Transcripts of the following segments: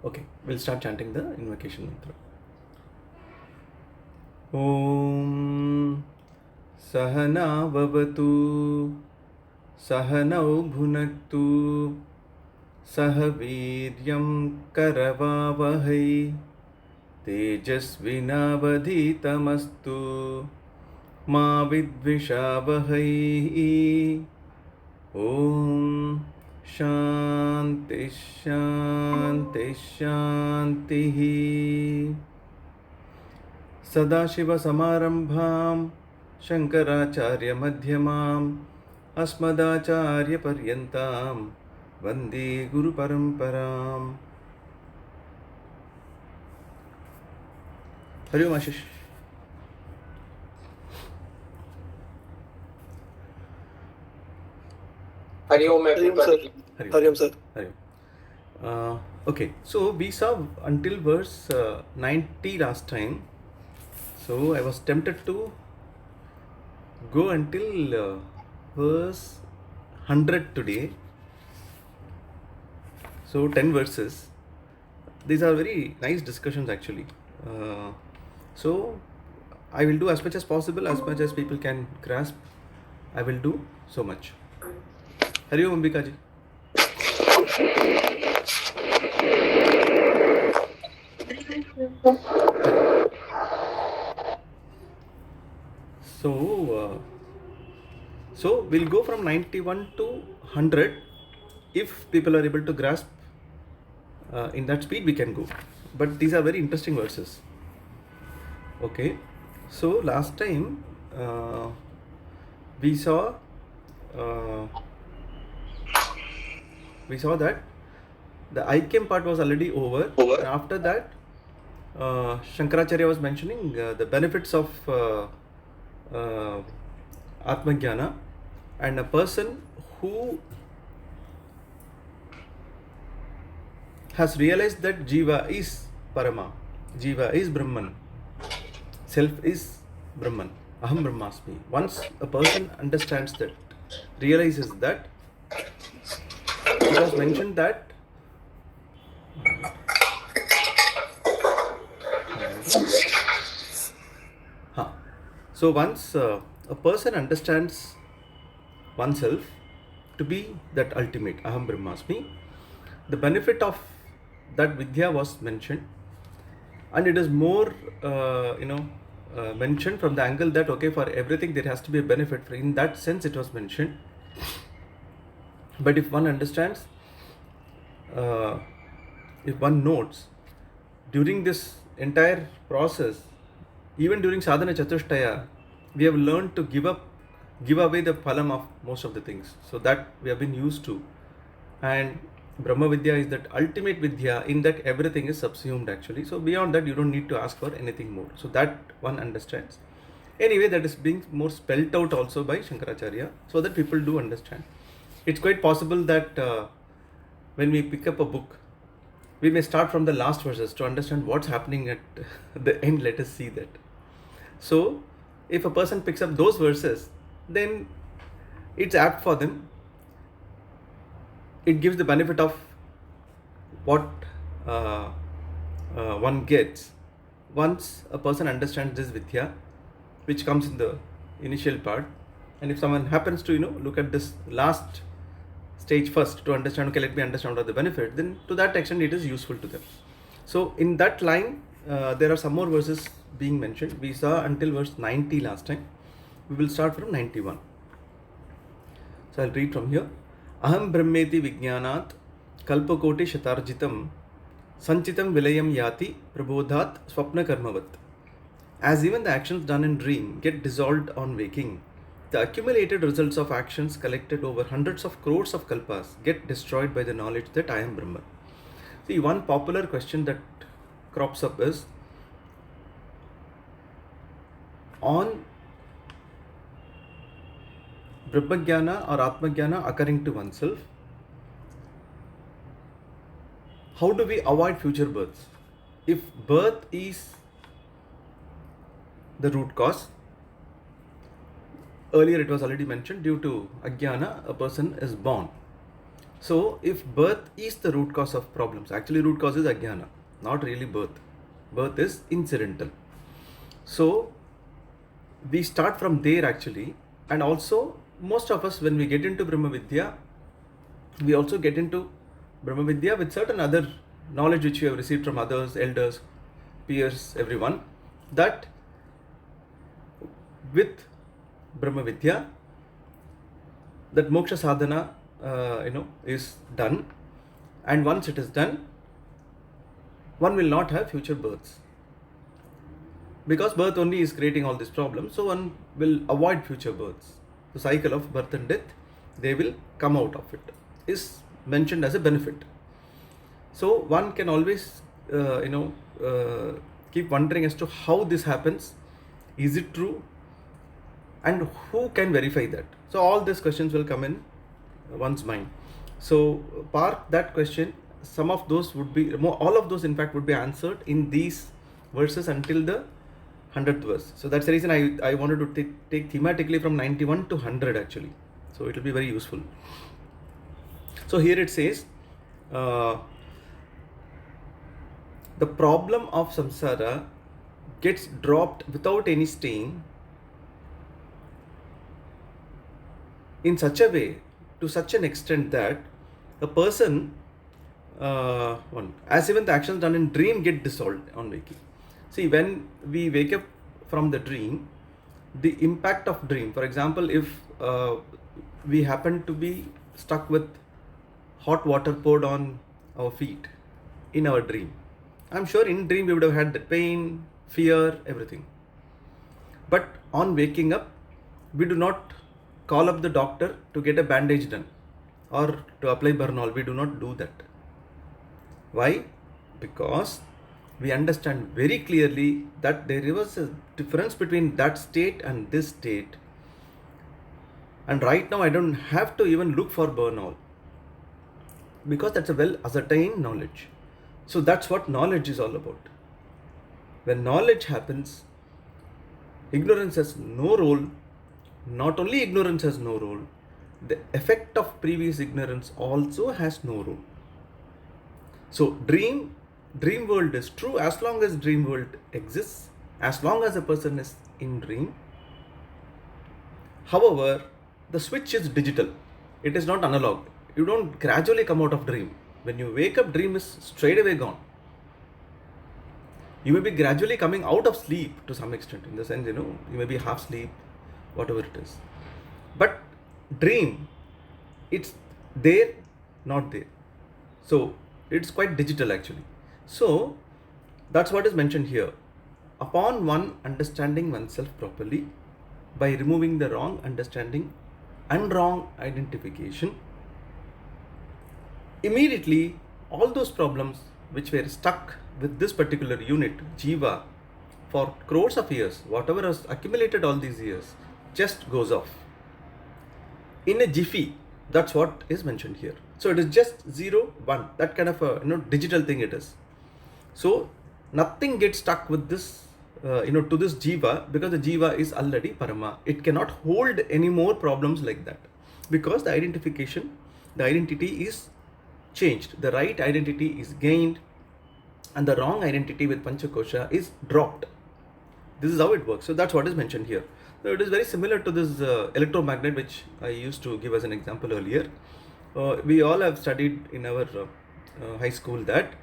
Okay, we'll start chanting the invocation mantra. Om Sahana Vavatu Sahanau Bhunaktu Sahaviryam Karavavahai Tejasvinavadhitamastu Ma Vidvishavahai. Om Shanti Shanti Shanti. Sadashiva Samarambham Shankaracharya Madhyamam Asmadacharya Paryantam Vande Guru Paramparam. Hari Om Ashish. Hari Om everybody. Hari Om sir. Hari Om. Okay, so we saw until verse 90 last time. So I was tempted to go until verse 100 today. So 10 verses. These are very nice discussions actually. So I will do as much as possible, as much as people can grasp. I will do so much. Hari Om Ambika ji. So we'll go from 91 to 100. If people are able to grasp in that speed, we can go. But these are very interesting verses. Okay. So last time we saw that the Aikyam part was already over. And after that, Shankaracharya was mentioning the benefits of Atma Jnana, and a person who has realized that Jiva is Parama, Jiva is Brahman, Self is Brahman, Aham Brahmasmi. Once a person understands that, realizes that, it was mentioned that so once a person understands oneself to be that ultimate Aham Brahmasmi, the benefit of that Vidya was mentioned, and it is more mentioned from the angle that okay, for everything there has to be a benefit. In that sense it was mentioned. But if one understands, if one notes, during this entire process, even during sadhana chatushtaya, we have learned to give away the phalam of most of the things. So that we have been used to. And Brahma Vidya is that ultimate Vidya, in that everything is subsumed actually. So beyond that, you don't need to ask for anything more. So that one understands. Anyway, that is being more spelt out also by Shankaracharya, so that people do understand. It's quite possible that when we pick up a book, we may start from the last verses to understand what's happening at the end. Let us see that. So if a person picks up those verses, then it's apt for them. It gives the benefit of what one gets once a person understands this Vidya, which comes in the initial part. And if someone happens to look at this last stage first to understand, okay, let me understand what are the benefits, then to that extent it is useful to them. So in that line, there are some more verses being mentioned. We saw until verse 90 last time. We will start from 91. So I'll read from here. Aham brahmeti vijnanat kalpakoti shatarjitam sanchitam vilayam yati prabodhat swapna karmavat. As even the actions done in dream get dissolved on waking, the accumulated results of actions collected over hundreds of crores of kalpas get destroyed by the knowledge that I am Brahman. See, one popular question that crops up is, on Brahmajnana or Atmajnana occurring to oneself, how do we avoid future births? If birth is the root cause, earlier it was already mentioned, due to Ajnana, a person is born. So if birth is the root cause of problems, actually root cause is ajnana, not really birth. Birth is incidental. So we start from there actually, and also most of us, when we get into Brahma Vidya, we also get into Brahma Vidya with certain other knowledge which we have received from others, elders, peers, everyone, that with Brahma Vidya, that moksha sadhana is done, and once it is done, one will not have future births, because birth only is creating all these problems. So one will avoid future births. The cycle of birth and death, they will come out of it, is mentioned as a benefit. So one can always keep wondering as to how this happens, is it true, and who can verify that. So all these questions will come in one's mind. So park that question. Some of those would be, all of those in fact would be answered in these verses until the 100th verse. So that's the reason I wanted to take thematically from 91 to 100 actually. So it will be very useful. So here it says, the problem of samsara gets dropped without any stain in such a way, to such an extent that a person, as even the actions done in dream get dissolved on waking. See, when we wake up from the dream, the impact of dream, for example, if we happen to be stuck with hot water poured on our feet in our dream, I'm sure in dream we would have had the pain, fear, everything. But on waking up, we do not call up the doctor to get a bandage done or to apply Bernol. We do not do that. Why? Because we understand very clearly that there was a difference between that state and this state. And right now I don't have to even look for Bernol, because that's a well ascertained knowledge. So that's what knowledge is all about. When knowledge happens, ignorance has no role. Not only ignorance has no role, the effect of previous ignorance also has no role. So dream world is true as long as dream world exists, as long as a person is in dream. However, the switch is digital. It is not analog. You don't gradually come out of dream. When you wake up, dream is straight away gone. You may be gradually coming out of sleep to some extent, in the sense, you may be half sleep, whatever it is. But dream, it's there, not there. So it's quite digital actually. So that's what is mentioned here. Upon one understanding oneself properly, by removing the wrong understanding and wrong identification, immediately all those problems which were stuck with this particular unit, Jiva, for crores of years, whatever has accumulated all these years, just goes off in a jiffy. That's what is mentioned here. So it is just 0, 1, that kind of a digital thing it is. So nothing gets stuck with this to this jiva, because the jiva is already parama. It cannot hold any more problems like that, because the identification, the identity is changed, the right identity is gained, and the wrong identity with panchakosha is dropped. This is how it works. So that's what is mentioned here. So it is very similar to this electromagnet which I used to give as an example earlier. We all have studied in our high school that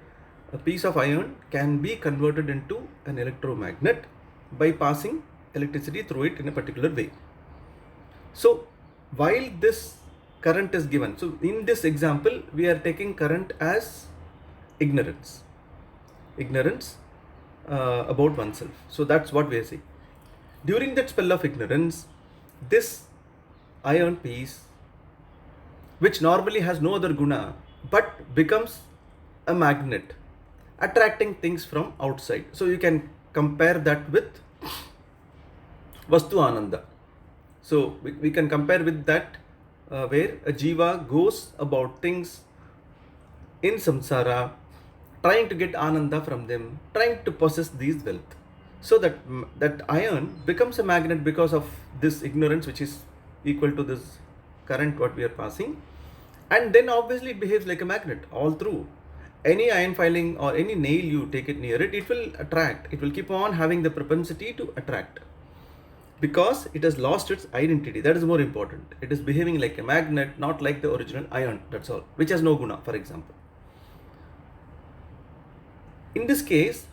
a piece of iron can be converted into an electromagnet by passing electricity through it in a particular way. So while this current is given, so in this example we are taking current as ignorance about oneself. So that's what we are saying. During that spell of ignorance, this iron piece, which normally has no other guna, but becomes a magnet, attracting things from outside. So you can compare that with Vastu Ananda. So we can compare with that where a jiva goes about things in samsara, trying to get ananda from them, trying to possess these wealth. So that iron becomes a magnet because of this ignorance, which is equal to this current what we are passing, And then obviously it behaves like a magnet all through. Any iron filing or any nail you take it near it, it will attract. It will keep on having the propensity to attract. Because it has lost its identity. That is more important. It is behaving like a magnet, not like the original iron, that's all. Which has no guna, for example. In this case,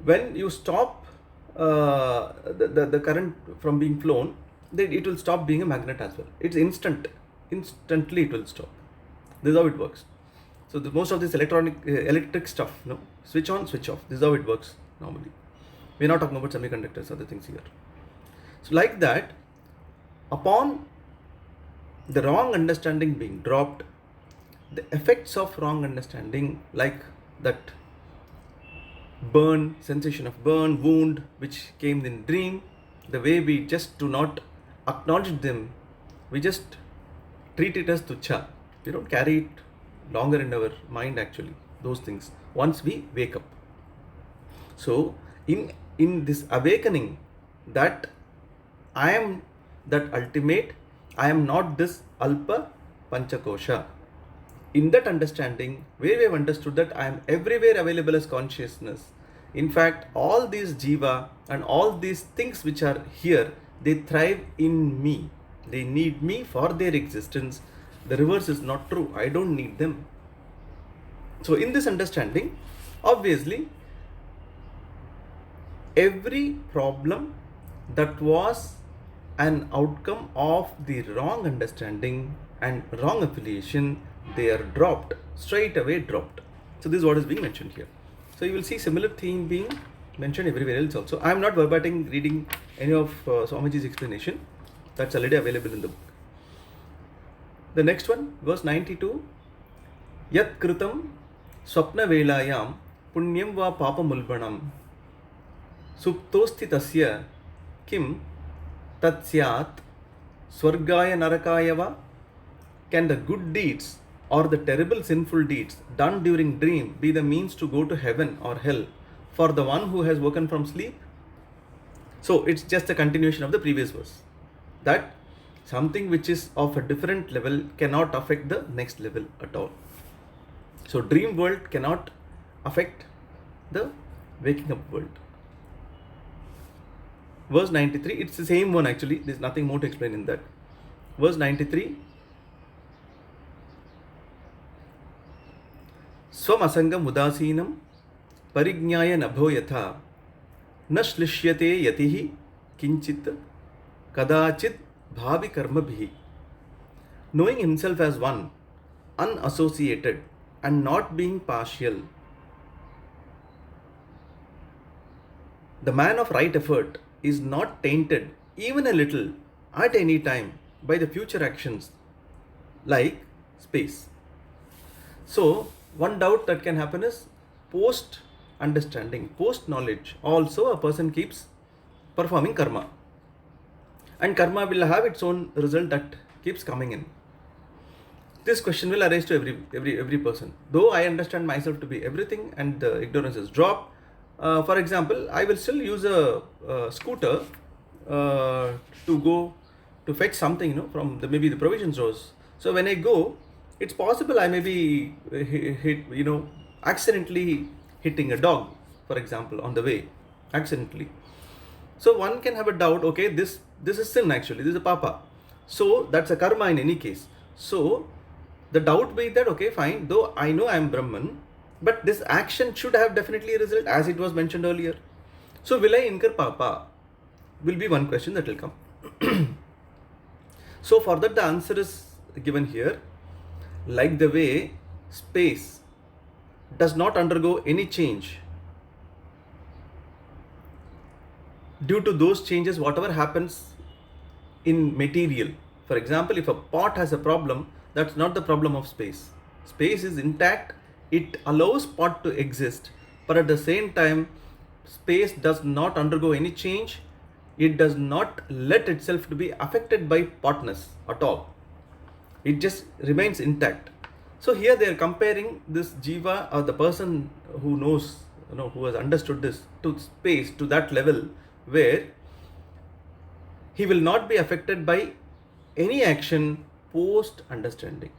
when you stop the current from being flown, then it will stop being a magnet as well. It's instantly it will stop. This is how it works. So most of this electric stuff, switch on, switch off. This is how it works normally. We're not talking about semiconductors, other things here. So like that, upon the wrong understanding being dropped, the effects of wrong understanding, like that burn, sensation of burn, wound, which came in dream, the way we just do not acknowledge them, we just treat it as tuchha. We don't carry it longer in our mind actually, those things, once we wake up. So in this awakening that I am that ultimate, I am not this alpa panchakosha. In that understanding, where we have understood that I am everywhere available as consciousness. In fact, all these jiva and all these things which are here, they thrive in me. They need me for their existence. The reverse is not true. I don't need them. So in this understanding, obviously, every problem that was an outcome of the wrong understanding and wrong affiliation, they are dropped, straight away dropped. So this is what is being mentioned here. So you will see similar theme being mentioned everywhere else also. I am not verbatim reading any of Swamiji's explanation. That's already available in the book. The next one, verse 92. Yat kritam swapna velayam punyam va papa mulbanam suptosti tasya kim tatsyat swargaya narakaya va. Can the good deeds or the terrible sinful deeds done during dream be the means to go to heaven or hell for the one who has woken from sleep? So it's just a continuation of the previous verse, that something which is of a different level cannot affect the next level at all. So dream world cannot affect the waking up world. Verse 93, it's the same one actually, there's nothing more to explain in that. Verse 93. Swam asangam udasinam parignyaya nabho yatha na shlishyate yatihi kinchit kadachit bhavi karma bhi. Knowing himself as one, unassociated and not being partial, the man of right effort is not tainted even a little at any time by the future actions like space. So one doubt that can happen is post understanding, post knowledge. Also a person keeps performing karma, and karma will have its own result that keeps coming in. This question will arise to every person. Though I understand myself to be everything and the ignorance is dropped. For example, I will still use a scooter to go to fetch something, from maybe the provision stores. So when I go, it's possible I may be accidentally hitting a dog, for example, on the way, accidentally. So one can have a doubt, okay, this is sin actually, this is a papa. So that's a karma in any case. So the doubt be that, okay, fine, though I know I am Brahman, but this action should have definitely a result, as it was mentioned earlier. So will I incur papa? Will be one question that will come. So for that the answer is given here. Like the way space does not undergo any change, due to those changes, whatever happens in material. For example, if a pot has a problem, that's not the problem of space. Space is intact, it allows pot to exist, but at the same time, space does not undergo any change. It does not let itself to be affected by potness at all. It just remains intact. So here they are comparing this jiva, or the person who knows, who has understood this, to space, to that level where he will not be affected by any action post understanding.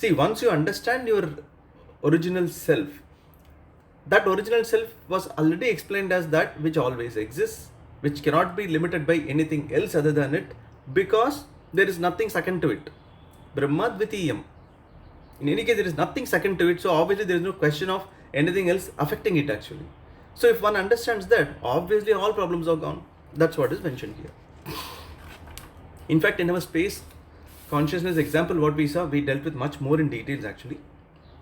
See, once you understand your original self, that original self was already explained as that which always exists, which cannot be limited by anything else other than it, because there is nothing second to it. Brahma Dvitiyam. In any case, there is nothing second to it, so obviously there is no question of anything else affecting it actually. So if one understands that, obviously all problems are gone. That's what is mentioned here. In fact, in our space consciousness example, what we saw, we dealt with much more in details actually.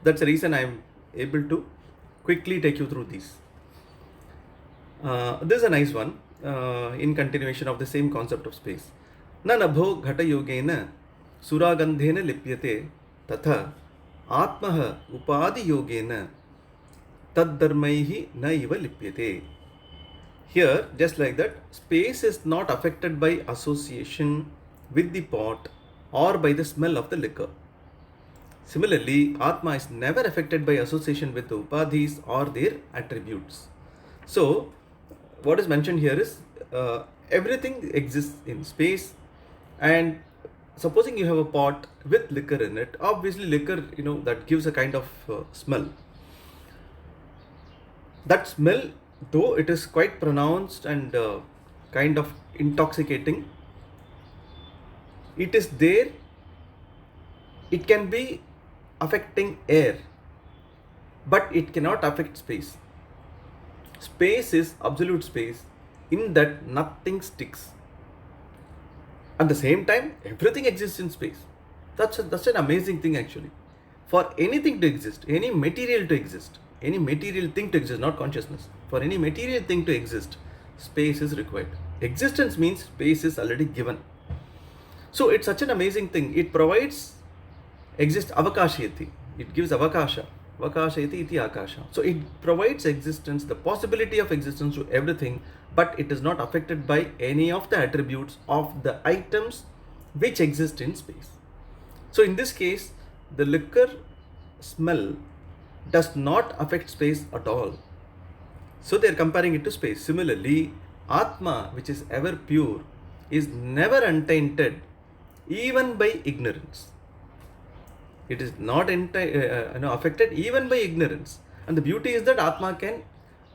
That's the reason I am able to quickly take you through these. This is a nice one in continuation of the same concept of space. Na nabho ghata yogena suragandhena lipyate tatha atmaha upadi yogena taddharmaihi na iva lipyate. Here, just like that, space is not affected by association with the pot or by the smell of the liquor. Similarly, Atma is never affected by association with the upadhis or their attributes. So, what is mentioned here is everything exists in space, and supposing you have a pot with liquor in it, obviously liquor, that gives a kind of smell. That smell, though it is quite pronounced and kind of intoxicating, it is there. It can be affecting air, but it cannot affect space. Space is absolute space, in that nothing sticks. At the same time, everything exists in space. That's an amazing thing actually. For anything to exist, any material to exist, any material thing to exist, not consciousness, for any material thing to exist, space is required. Existence means space is already given. So it's such an amazing thing. It provides avakashayati. It gives avakasha. Avakashayati iti akasha. So it provides existence, the possibility of existence to everything, but it is not affected by any of the attributes of the items which exist in space. So in this case, the liquor smell does not affect space at all. So they are comparing it to space. Similarly, Atma, which is ever pure, is never untainted even by ignorance. It is not affected even by ignorance. And the beauty is that Atma can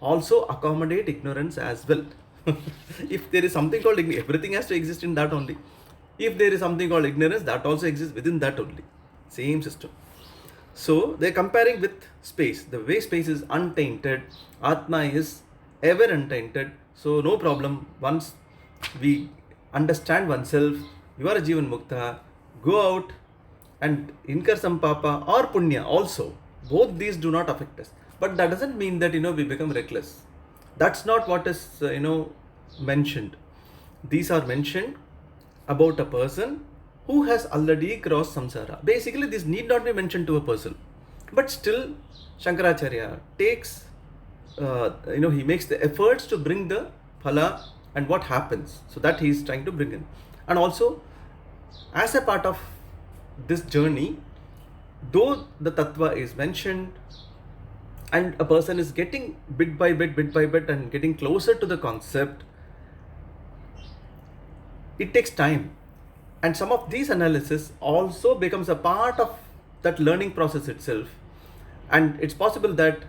also accommodate ignorance as well. If there is something called ignorance, everything has to exist in that only. If there is something called ignorance, that also exists within that only. Same system. So they are comparing with space. The way space is untainted, Atma is ever untainted. So no problem. Once we understand oneself, you are a Jivan Mukta, go out and incur some papa or punya also. Both these do not affect us. But that doesn't mean that we become reckless. That's not what is mentioned. These are mentioned about a person who has already crossed samsara. Basically, this need not be mentioned to a person. But still, Shankaracharya takes, he makes the efforts to bring the phala and what happens. So that he is trying to bring in. And also, as a part of this journey, though the tattva is mentioned and a person is getting bit by bit and getting closer to the concept, it takes time. And some of these analysis also becomes a part of that learning process itself. And it's possible that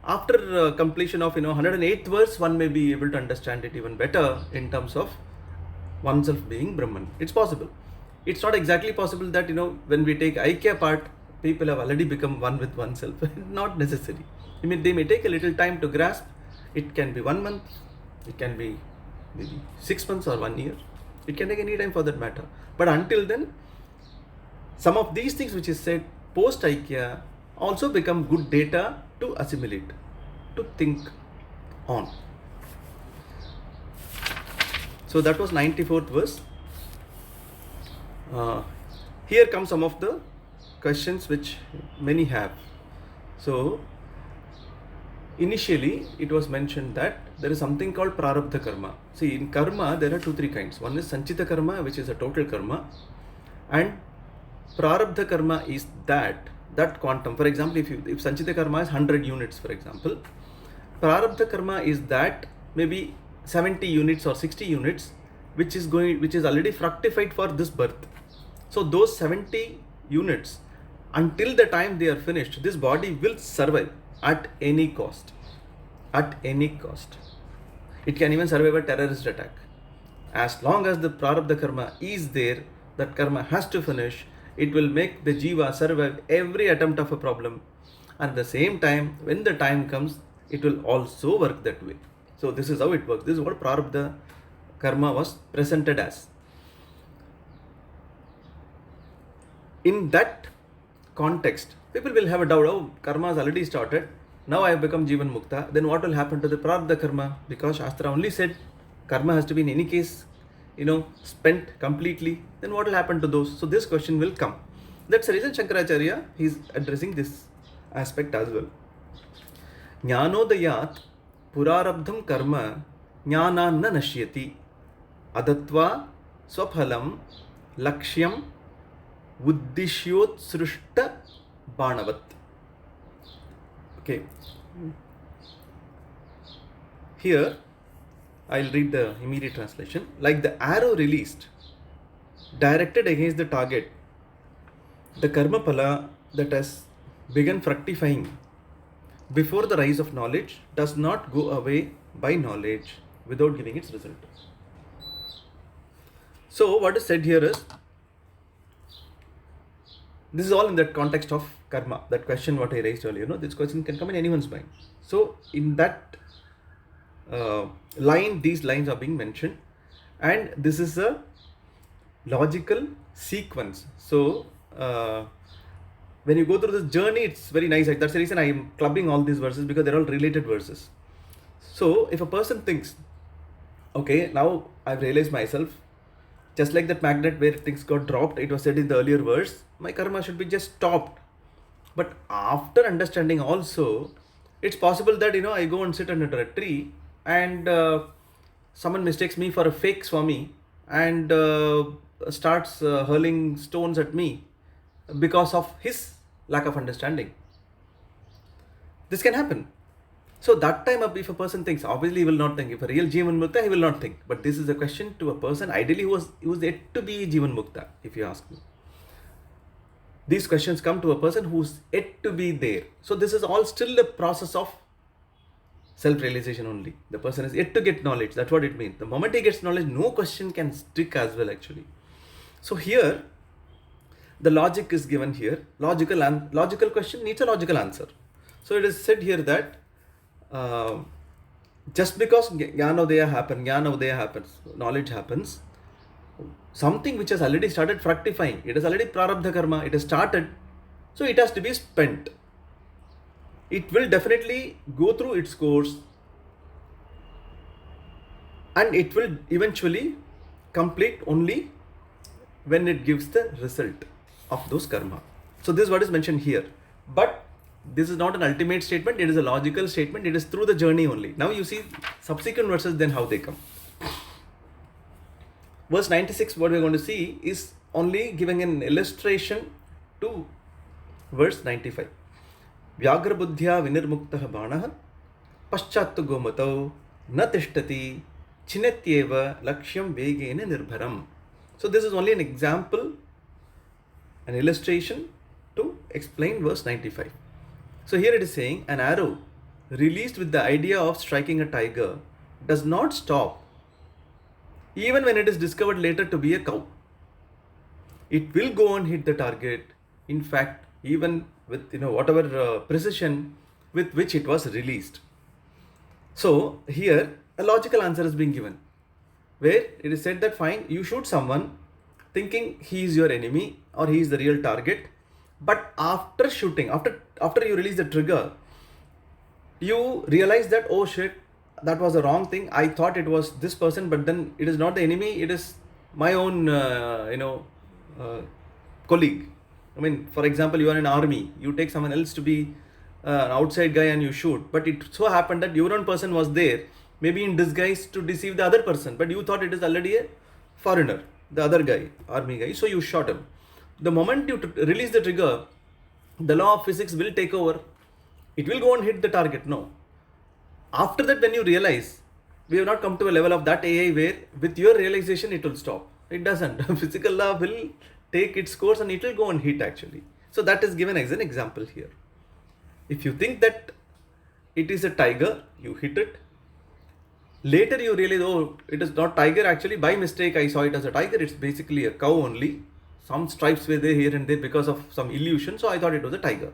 after completion of 108th verse, one may be able to understand it even better in terms of oneself being Brahman. It's possible. It's not exactly possible that when we take Aikya part, people have already become one with oneself. Not necessary. They may take a little time to grasp. It can be 1 month. It can be maybe 6 months or 1 year. It can take any time for that matter. But until then, some of these things which is said post Aikya also become good data to assimilate, to think on. So that was 94th verse. Here come some of the questions which many have. So initially it was mentioned that there is something called prarabdha karma. See, in karma there are 2-3 kinds. One is sanchita karma, which is a total karma, and prarabdha karma is that quantum. For example, if sanchita karma is 100 units, for example, prarabdha karma is that maybe 70 units or 60 units which is already fructified for this birth. So those 70 units Until the time they are finished, this body will survive at any cost. At any cost. It can even survive a terrorist attack. As long as the prarabdha karma is there, that karma has to finish. It will make the jiva survive every attempt of a problem. And at the same time, when the time comes, it will also work that way. So this is how it works. This is what prarabdha karma was presented as. In that context, people will have a doubt, oh, karma has already started, now I have become Jivan Mukta, then what will happen to the Prarabdha karma? Because Shastra only said karma has to be in any case, spent completely, then what will happen to those? So this question will come. That's the reason Shankaracharya is addressing this aspect as well. Jnanodayat purarabdham karma jnana na nashyati adatva swaphalam lakshyam uddishyot srushta banavat. Okay. Here, I'll read the immediate translation. Like the arrow released, directed against the target, the karma phala that has begun fructifying before the rise of knowledge does not go away by knowledge without giving its result. So, what is said here is, this is all in that context of karma. That question what I raised earlier, this question can come in anyone's mind. So, in that line, these lines are being mentioned, and this is a logical sequence. So, when you go through this journey, it's very nice. That's the reason I am clubbing all these verses, because they're all related verses. So, if a person thinks, okay, now I've realized myself, just like that magnet where things got dropped, it was said in the earlier verse, my karma should be just stopped. But after understanding also, it's possible that, I go and sit under a tree and someone mistakes me for a fake Swami and starts hurling stones at me because of his lack of understanding. This can happen. So that time, if a person thinks, obviously he will not think. If a real Jivan Mukta, he will not think. But this is a question to a person, ideally who was yet to be Jivan Mukta, if you ask me. These questions come to a person who's yet to be there. So this is all still a process of self-realization only. The person is yet to get knowledge. That's what it means. The moment he gets knowledge, no question can stick as well actually. So here, the logic is given here. Logical question needs a logical answer. So it is said here that just because Jnanodaya happens, knowledge happens, something which has already started fructifying, it is already prarabdha karma, it has started, so it has to be spent. It will definitely go through its course and it will eventually complete only when it gives the result of those karma. So this is what is mentioned here. But this is not an ultimate statement, it is a logical statement, it is through the journey only. Now you see subsequent verses, then how they come. Verse 96, what we are going to see is only giving an illustration to verse 95. Vyagra buddhya vinirmuktah banaha paschattu gomatau na tishtati chinetyeva lakshyam vegena nirbharam. So this is only an example, an illustration to explain verse 95. So here it is saying, an arrow released with the idea of striking a tiger does not stop even when it is discovered later to be a cow. It will go and hit the target. In fact, even with whatever precision with which it was released. So here a logical answer is being given, where it is said that fine, you shoot someone thinking he is your enemy or he is the real target, but after shooting, after you release the trigger, you realize that, oh shit, that was a wrong thing. I thought it was this person, but then it is not the enemy, it is my own colleague. I mean, for example, you are in army, you take someone else to be an outside guy and you shoot, but it so happened that your own person was there, maybe in disguise to deceive the other person, but you thought it is already a foreigner, the other guy, army guy, so you shot him. The moment you release the trigger, the law of physics will take over. It will go and hit the target. No. After that, when you realize, we have not come to a level of that AI where with your realization it will stop. It doesn't. Physical law will take its course and it will go and hit actually. So that is given as an example here. If you think that it is a tiger, you hit it. Later you realize, oh, it is not tiger, actually by mistake I saw it as a tiger, it's basically a cow only. Some stripes were there here and there because of some illusion, so I thought it was a tiger.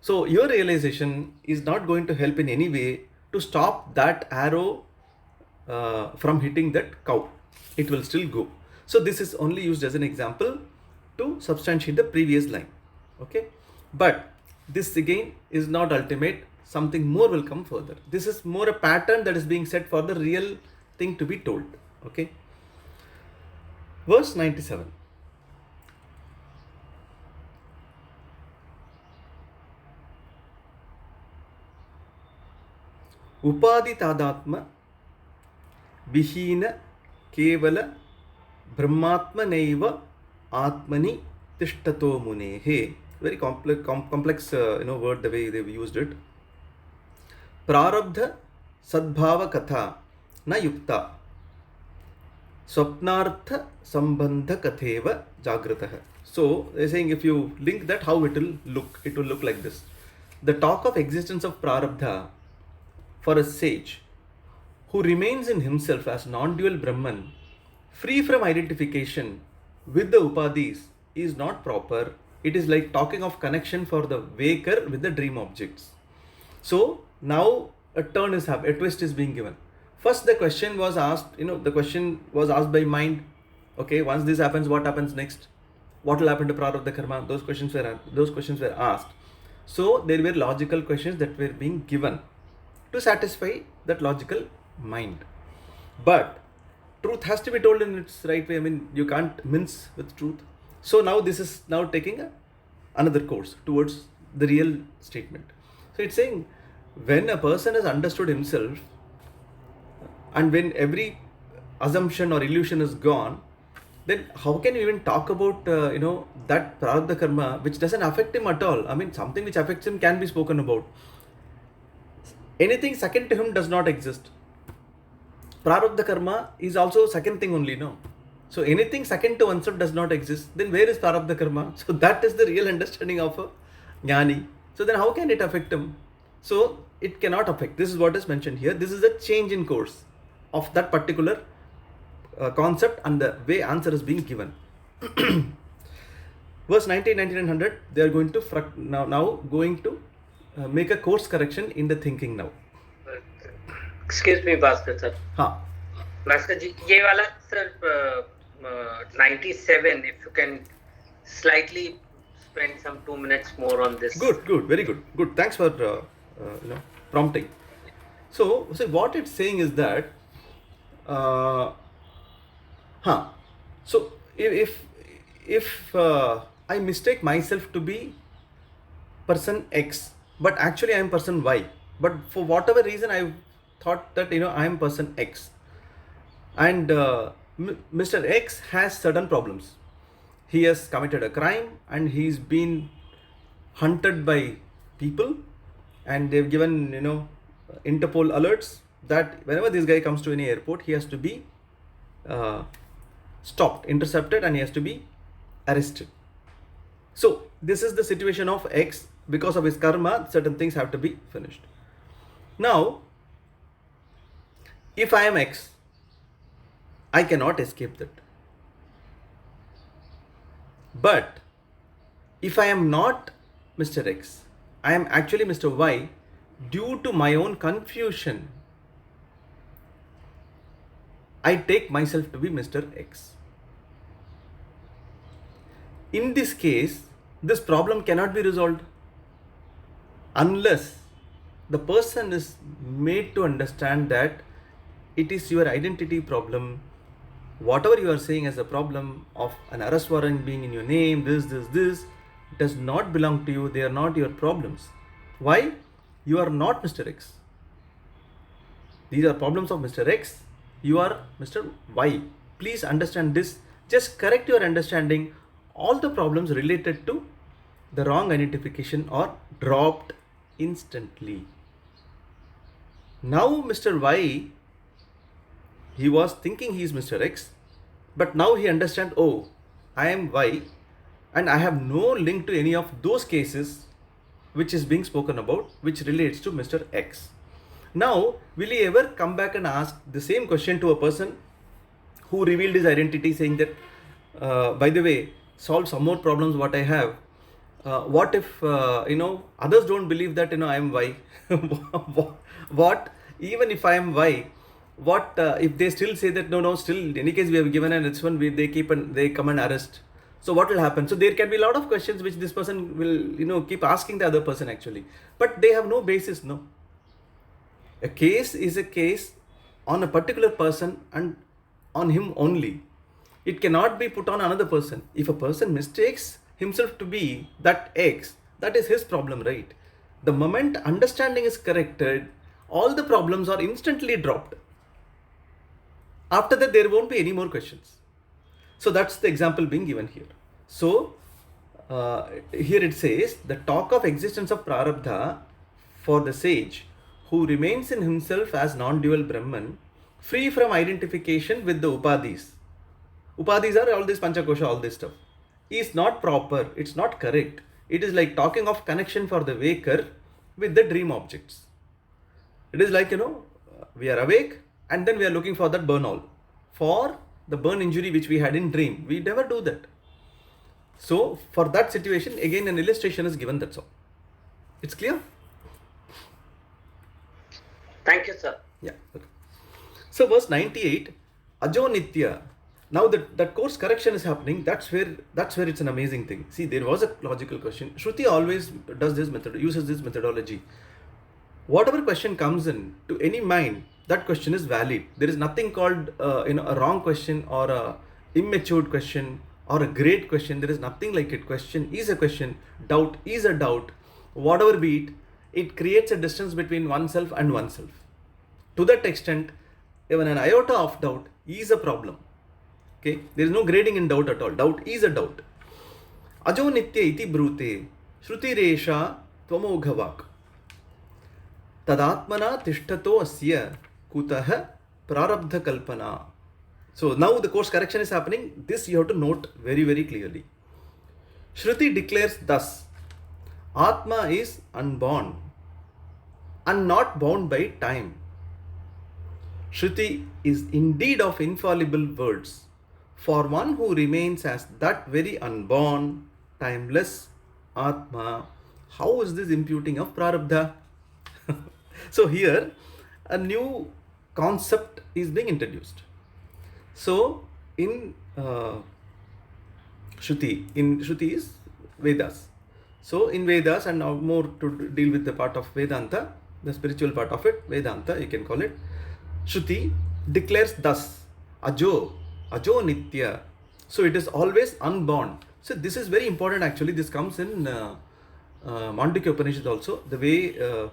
So your realization is not going to help in any way to stop that arrow from hitting that cow. It will still go. So this is only used as an example to substantiate the previous line. Okay, but this again is not ultimate. Something more will come further. This is more a pattern that is being set for the real thing to be told. Okay, verse 97. Upadi tadatma vihina kevala brahmatma naiva atmani tishtato munehe. Very complex word, the way they've used it. Prarabdha sadbhava katha na yukta swapnartha sambandha katheva jagratah. So they're saying, if you link that, how it will look like this. The talk of existence of prarabdha for a sage who remains in himself as non-dual Brahman, free from identification with the upadis, is not proper. It is like talking of connection for the waker with the dream objects. So now a twist is being given. First the question was asked, the question was asked by mind. Okay, once this happens, what happens next? What will happen to prarabdha karma? Those questions were asked. So there were logical questions that were being given to satisfy that logical mind. But truth has to be told in its right way. I mean, you can't mince with truth. So now this is now taking another course towards the real statement. So it's saying, when a person has understood himself and when every assumption or illusion is gone, then how can you even talk about that prarabdha karma which doesn't affect him at all? I mean, something which affects him can be spoken about. Anything second to him does not exist. Prarabdha karma is also second thing only, no? So anything second to oneself does not exist. Then where is prarabdha karma? So that is the real understanding of a jnani. So then how can it affect him? So it cannot affect. This is what is mentioned here. This is a change in course of that particular concept and the way answer is being given. Verse 90, 99, 100, they are going to now going to make a course correction in the thinking now. Excuse me, Bhaskar sir. हाँ. Bhaskar ji, ये वाला sir 97. If you can slightly spend some 2 minutes more on this. Good, very good. Thanks for prompting. So what it's saying is that, So if I mistake myself to be person X, but actually I am person Y, but for whatever reason I thought that I am person X, and Mr. X has certain problems. He has committed a crime and he's been hunted by people, and they've given Interpol alerts that whenever this guy comes to any airport, he has to be stopped, intercepted, and he has to be arrested. So this is the situation of X. Because of his karma, certain things have to be finished. Now, if I am X, I cannot escape that. But if I am not Mr. X, I am actually Mr. Y, due to my own confusion, I take myself to be Mr. X. In this case, this problem cannot be resolved unless the person is made to understand that it is your identity problem. Whatever you are saying as a problem of an arrest warrant being in your name, this does not belong to you. They are not your problems. Why? You are not Mr. X. These are problems of Mr. X. You are Mr. Y. Please understand this. Just correct your understanding. All the problems related to the wrong identification are dropped instantly. Now Mr. Y, he was thinking he is Mr. X, but now he understands, oh, I am Y and I have no link to any of those cases which is being spoken about, which relates to Mr. X. Now, will he ever come back and ask the same question to a person who revealed his identity, saying that, by the way, solve some more problems what I have? What if, others don't believe that, I am Y? What, even if I am Y, what if they still say that, no, still, in any case, we have given an H1, they come and arrest. So what will happen? So there can be a lot of questions which this person will, keep asking the other person actually. But they have no basis, no. A case is a case on a particular person and on him only. It cannot be put on another person. If a person mistakes himself to be that X, that is his problem, right? The moment understanding is corrected, all the problems are instantly dropped. After that, there won't be any more questions. So that's the example being given here. So here it says, the talk of existence of prarabdha for the sage who remains in himself as non-dual Brahman, free from identification with the upadhis. Upadhis are all this panchakosha, all this stuff. Is not proper, it's not correct. It is like talking of connection for the waker with the dream objects. It is like, we are awake and then we are looking for that burn all. For the burn injury which we had in dream, we never do that. So for that situation, again an illustration is given, that's all. It's clear? Thank you, sir. Yeah. Okay. So verse 98, Ajo Nitya. Now that course correction is happening, that's where it's an amazing thing. See, there was a logical question. Shruti always does this method, uses this methodology. Whatever question comes in to any mind, that question is valid. There is nothing called a wrong question or a immature question or a great question. There is nothing like it. Question is a question. Doubt is a doubt. Whatever be it, it creates a distance between oneself and oneself. To that extent, even an iota of doubt is a problem. Okay, there is no grading in doubt at all. Doubt is a doubt. Ajo nitya iti brute, shruti resha tvamoghavak. Tadatmana tishtato asya kutah prarabdha kalpana. So now the course correction is happening. This you have to note very, very clearly. Shruti declares thus, Atma is unborn and not bound by time. Shruti is indeed of infallible words for one who remains as that very unborn, timeless Atma. How is this imputing of prarabdha? So here a new concept is being introduced. So in Shruti is Vedas. So in Vedas, and now more to deal with the part of Vedanta, the spiritual part of it, Vedanta you can call it, Shruti declares thus, Ajo Nitya. So it is always unborn. So this is very important actually. This comes in Mandukya Upanishad also, the way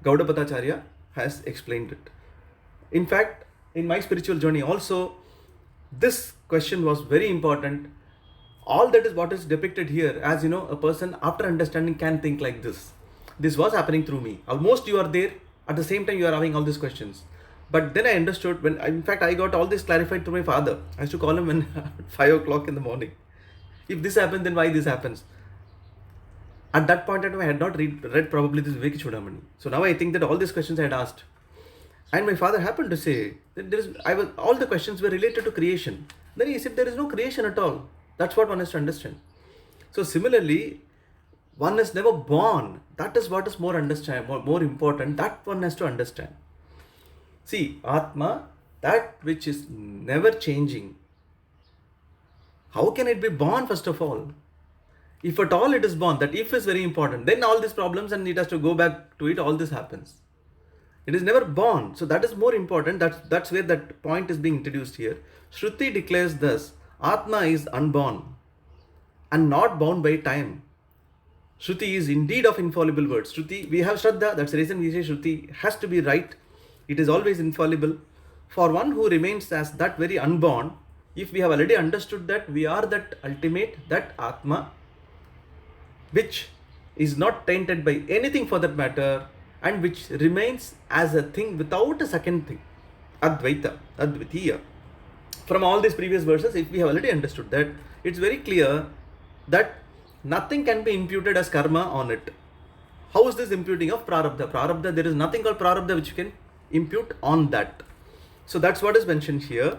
Gaudapatacharya has explained it. In fact, in my spiritual journey also, this question was very important. All that is what is depicted here, as a person after understanding can think like this. This was happening through me. Almost you are there, at the same time you are having all these questions. But then I understood, in fact I got all this clarified through my father. I used to call him when 5 o'clock in the morning. If this happens, then why this happens? At that point in time, I had not read probably this Vivekachudhamani. So now I think that all these questions I had asked. And my father happened to say that all the questions were related to creation. Then he said there is no creation at all. That's what one has to understand. So similarly, one is never born. That is what is more important. That one has to understand. See, Atma, that which is never changing. How can it be born first of all? If at all it is born, that if is very important. Then all these problems and it has to go back to it, all this happens. It is never born. So that is more important. That's where that point is being introduced here. Shruti declares thus, Atma is unborn and not bound by time. Shruti is indeed of infallible words. Shruti, we have Shraddha, that's the reason we say Shruti has to be right. It is always infallible. For one who remains as that very unborn, if we have already understood that we are that ultimate, that Atma, which is not tainted by anything for that matter, and which remains as a thing without a second thing. Advaita, Advitiya. From all these previous verses, if we have already understood that, it's very clear that nothing can be imputed as karma on it. How is this imputing of prarabdha? Prarabdha, there is nothing called prarabdha which you can impute on that. So that's what is mentioned here.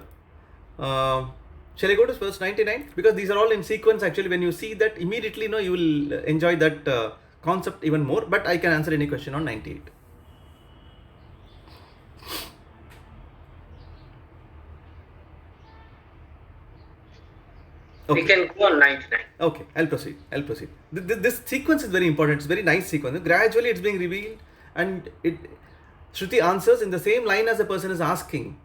Shall I go to verse 99? Because these are all in sequence actually. When you see that, immediately you will enjoy that concept even more. But I can answer any question on 98. Okay. We can go on 99. Okay, I'll proceed. This sequence is very important. It's a very nice sequence. Gradually it's being revealed, and Shruti answers in the same line as the person is asking.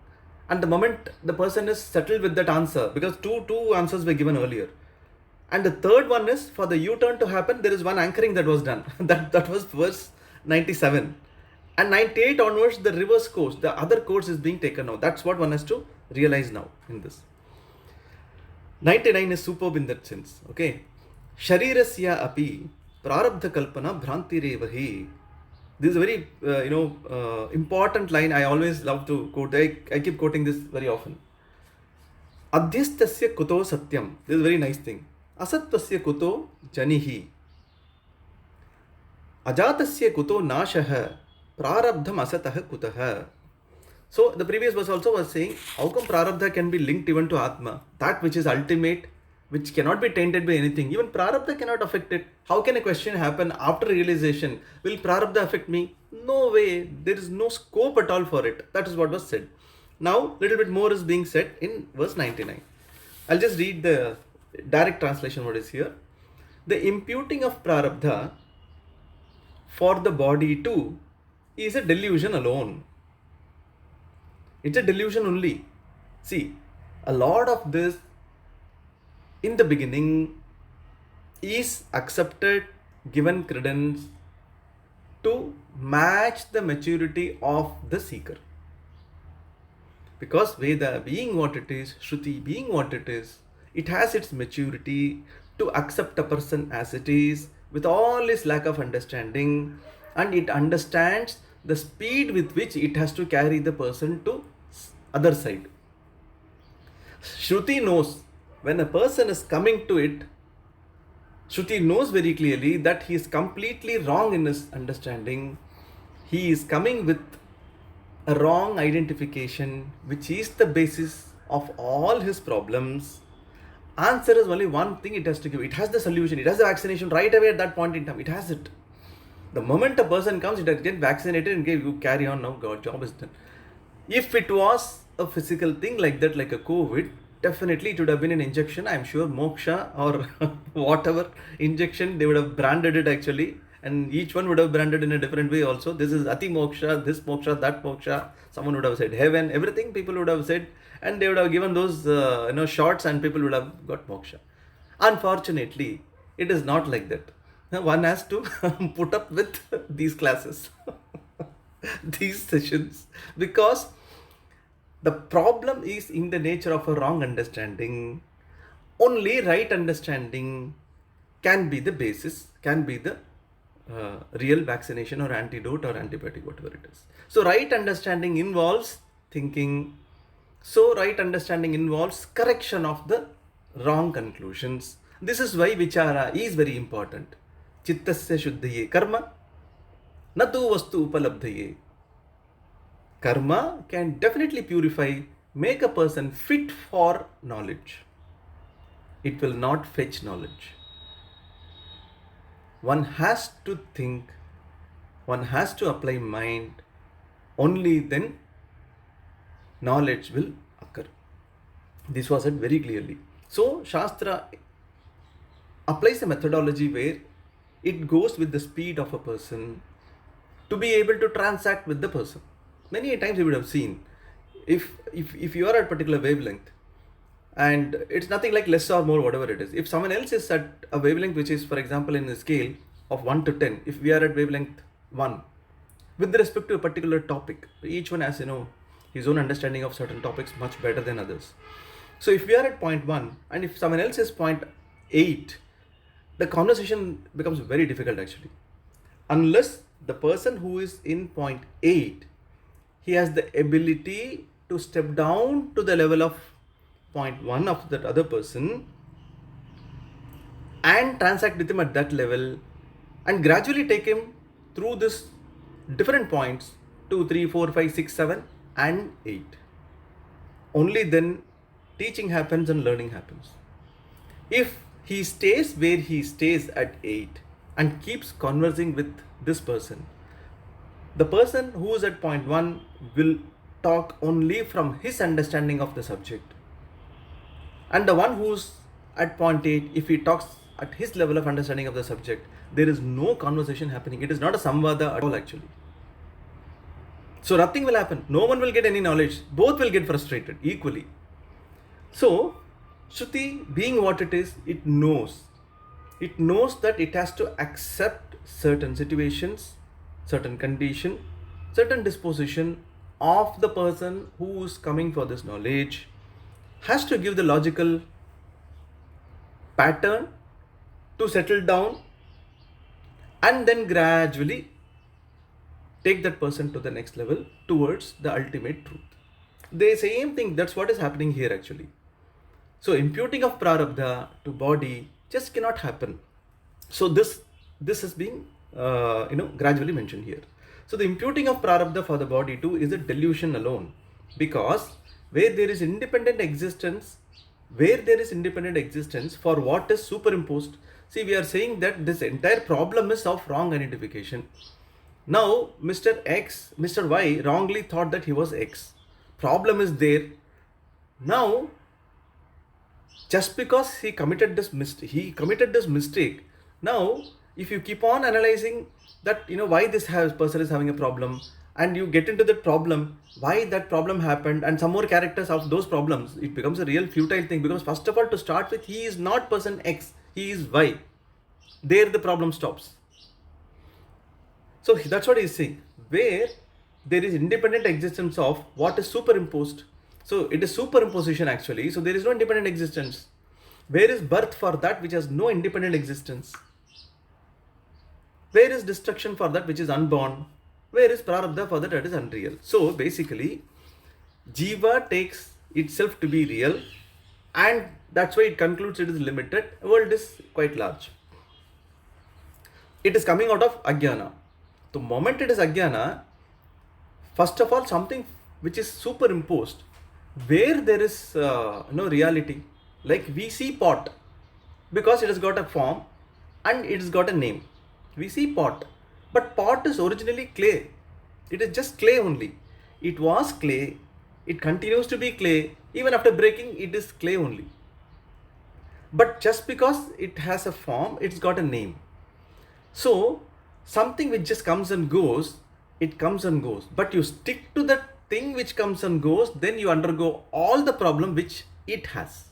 And the moment the person is settled with that answer, because two answers were given earlier. And the third one is, for the U-turn to happen, there is one anchoring that was done. that was verse 97. And 98 onwards, the reverse course, the other course is being taken now. That's what one has to realize now in this. 99 is superb in that sense. Okay. Sharirasya api prarabdha kalpana bhrantirevahi. This is a very important line. I always love to quote. I keep quoting this very often. Adhyastasya kuto satyam. This is a very nice thing. Asattasya kuto janihi. Ajatasya kuto nashaha. Prarabdham asataha kutaha. So the previous verse also was saying, how come prarabdha can be linked even to Atma? That which is ultimate, which cannot be tainted by anything. Even prarabdha cannot affect it. How can a question happen after realization? Will prarabdha affect me? No way. There is no scope at all for it. That is what was said. Now, little bit more is being said in verse 99. I'll just read the direct translation what is here. The imputing of prarabdha for the body too is a delusion alone. It's a delusion only. See, a lot of this in the beginning is accepted, given credence to match the maturity of the seeker. Because Veda being what it is, Shruti being what it is, it has its maturity to accept a person as it is with all its lack of understanding, and it understands the speed with which it has to carry the person to other side. Shruti knows when a person is coming to it, Shruti knows very clearly that he is completely wrong in his understanding. He is coming with a wrong identification, which is the basis of all his problems. Answer is only one thing it has to give. It has the solution. It has the vaccination right away at that point in time. It has it. The moment a person comes, it has get vaccinated and you carry on now. God, job is done. If it was a physical thing like that, like a COVID, definitely it would have been an injection. I'm sure moksha or whatever injection, they would have branded it actually. And each one would have branded in a different way also. This is Ati Moksha, this Moksha, that Moksha. Someone would have said heaven, everything people would have said. And they would have given those shots and people would have got Moksha. Unfortunately, it is not like that. One has to put up with these classes, these sessions. Because the problem is in the nature of a wrong understanding. Only right understanding can be the basis, can be the real vaccination or antidote or antibiotic, whatever it is. So right understanding involves thinking. So right understanding involves correction of the wrong conclusions. This is why vichara is very important. Chittasya shuddhaye karma natu vastu upalabdhaye. Karma can definitely purify, make a person fit for knowledge. It will not fetch knowledge. One has to think, one has to apply mind, only then knowledge will occur. This was said very clearly. So Shastra applies a methodology where it goes with the speed of a person to be able to transact with the person. Many times you would have seen, if you are at a particular wavelength, and it's nothing like less or more, whatever it is. If someone else is at a wavelength which is, for example, in a scale of 1 to 10, if we are at wavelength 1, with respect to a particular topic, each one has, his own understanding of certain topics much better than others. So if we are at point 1 and if someone else is point 8, the conversation becomes very difficult actually. Unless the person who is in point 8, he has the ability to step down to the level of point 1 of that other person and transact with him at that level and gradually take him through this different points 2, 3, 4, 5, 6, 7 and 8. Only then teaching happens and learning happens. If he stays where he stays at 8 and keeps conversing with this person, the person who is at point 1 will talk only from his understanding of the subject. And the one who's at point 8, if he talks at his level of understanding of the subject, there is no conversation happening. It is not a samvada at all actually. So nothing will happen. No one will get any knowledge. Both will get frustrated equally. So Shruti, being what it is, it knows. It knows that it has to accept certain situations, certain condition, certain disposition of the person who is coming for this knowledge, has to give the logical pattern to settle down and then gradually take that person to the next level towards the ultimate truth. The same thing, that's what is happening here actually. So imputing of prarabdha to body just cannot happen. So this is being gradually mentioned here. So the imputing of prarabdha for the body too is a delusion alone, because where there is independent existence for what is superimposed. See, we are saying that this entire problem is of wrong identification. Now Mr. Y wrongly thought that he was X. Problem is there. Now just because he committed this mistake, now if you keep on analyzing that why this person is having a problem, and you get into that problem, why that problem happened, and some more characters of those problems, it becomes a real futile thing, because first of all, to start with, he is not person X, he is Y. There the problem stops. So that's what he is saying, where there is independent existence of what is superimposed. So it is superimposition actually. So there is no independent existence. Where is birth for that which has no independent existence? Where is destruction for that which is unborn? Where is prarabdha for that is unreal? So basically, jiva takes itself to be real, and that's why it concludes it is limited. World is quite large. It is coming out of ajnana. The moment it is ajnana, first of all, something which is superimposed, where there is no reality, like we see pot, because it has got a form and it has got a name. We see pot, but pot is originally clay. It is just clay only. It was clay, it continues to be clay, even after breaking it is clay only. But just because it has a form, it's got a name. So something which just comes and goes, it comes and goes, but you stick to that thing which comes and goes, then you undergo all the problem which it has.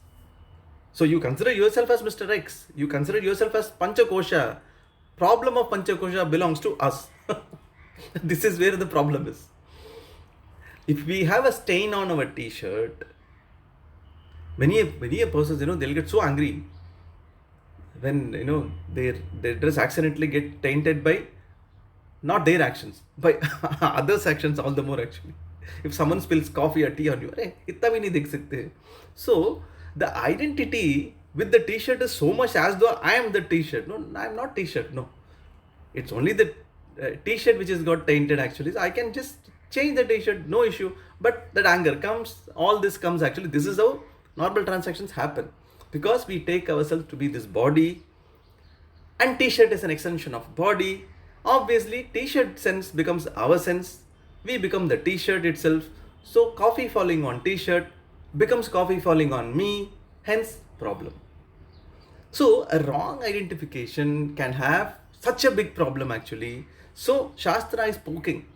So you consider yourself as Mr. X, you consider yourself as Panchakosha. Problem of Panchakosha belongs to us. This is where the problem is. If we have a stain on our t-shirt, many a persons, they'll get so angry when their dress accidentally get tainted by not their actions, by others' actions, all the more actually. If someone spills coffee or tea on you, hey, itna bhi nahi dekh sakte. So the identity with the t-shirt is so much as though I am the t-shirt. No, I am not t-shirt. No, it's only the t-shirt which has got tainted actually. So I can just change the t-shirt, no issue. But that anger comes, all this comes actually. This is how normal transactions happen, because we take ourselves to be this body, and t-shirt is an extension of body. Obviously, t-shirt sense becomes our sense. We become the t-shirt itself. So coffee falling on t-shirt becomes coffee falling on me, hence problem. So a wrong identification can have such a big problem actually. So Shastra is poking.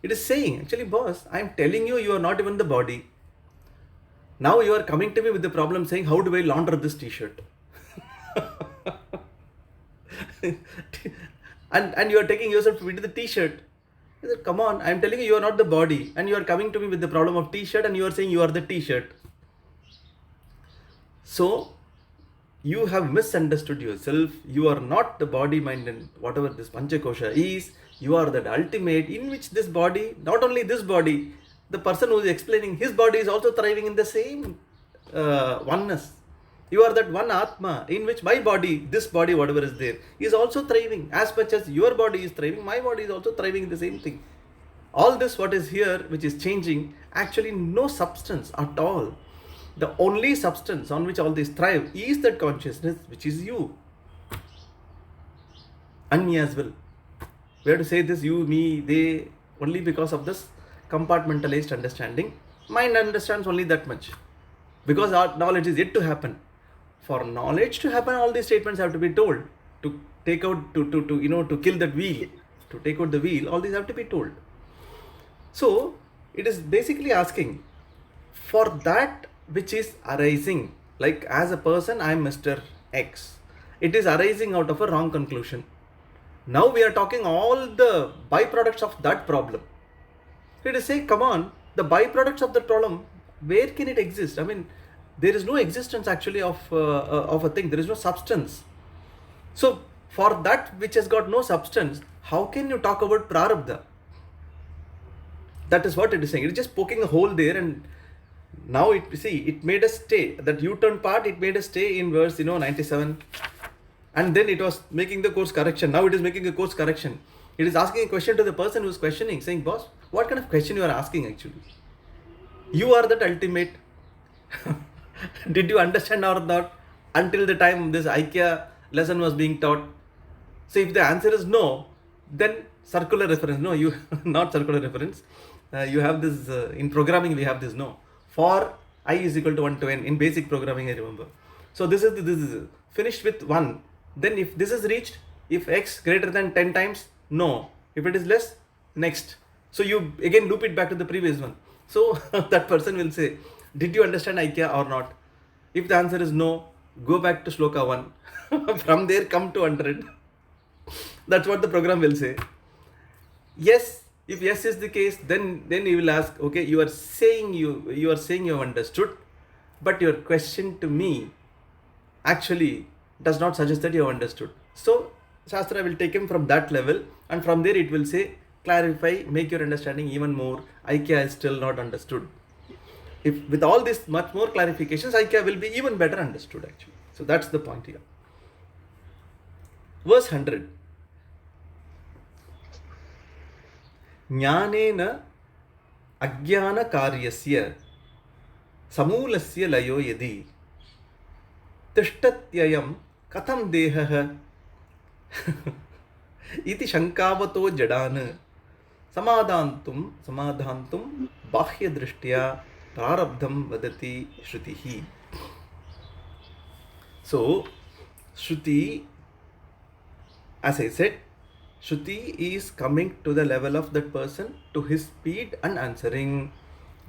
It is saying, actually boss, I am telling you, you are not even the body. Now you are coming to me with the problem saying, how do I launder this t-shirt? and you are taking yourself into the t-shirt. I said, come on, I am telling you, you are not the body, and you are coming to me with the problem of t-shirt, and you are saying you are the t-shirt. So you have misunderstood yourself. You are not the body, mind, and whatever this Panchakosha is. You are that ultimate in which this body, not only this body, the person who is explaining his body is also thriving in the same oneness. You are that one Atma in which my body, this body, whatever is there, is also thriving. As much as your body is thriving, my body is also thriving in the same thing. All this what is here, which is changing, actually no substance at all. The only substance on which all this thrive is that consciousness, which is you. And me as well. We have to say this, you, me, they, only because of this compartmentalized understanding. Mind understands only that much. Because our knowledge is yet to happen. For knowledge to happen, all these statements have to be told. To take out, to kill that wheel, to take out the wheel, all these have to be told. So, it is basically asking for that which is arising. Like as a person, I am Mr. X. It is arising out of a wrong conclusion. Now we are talking all the byproducts of that problem. It is say, come on, the byproducts of the problem, where can it exist? I mean, there is no existence actually of a thing. There is no substance. So, for that which has got no substance, how can you talk about prarabdha? That is what it is saying. It is just poking a hole there, and now it made us stay. That U-turn part, it made us stay in verse 97. And then it was making the course correction. Now it is making a course correction. It is asking a question to the person who is questioning, saying, boss, what kind of question you are asking actually? You are that ultimate. Did you understand or not until the time this IKEA lesson was being taught? So if the answer is no, then circular reference. No, you not circular reference. You have this, in programming we have this no. For I is equal to 1 to n. In basic programming I remember. So this is finished with 1. Then if this is reached, if x greater than 10 times, no. If it is less, next. So you again loop it back to the previous one. So that person will say, did you understand IKEA or not? If the answer is no, go back to Shloka 1. From there come to 100. That's what the program will say. Yes, if yes is the case, then you will ask, okay, you are saying you have understood, but your question to me actually does not suggest that you have understood. So Shastra will take him from that level, and from there it will say, clarify, make your understanding even more. IKEA is still not understood. If with all this much more clarifications, IKEA will be even better understood actually. So that's the point here. Verse 100. Jnanena ajnana karyasya samulasya layo yadi tishtatyayam katham dehaha iti shankavato jadan samadhantum bahya drishtya prarabdham vadati shrutihi. So Shruti, as I said, Shruti is coming to the level of that person, to his speed and answering.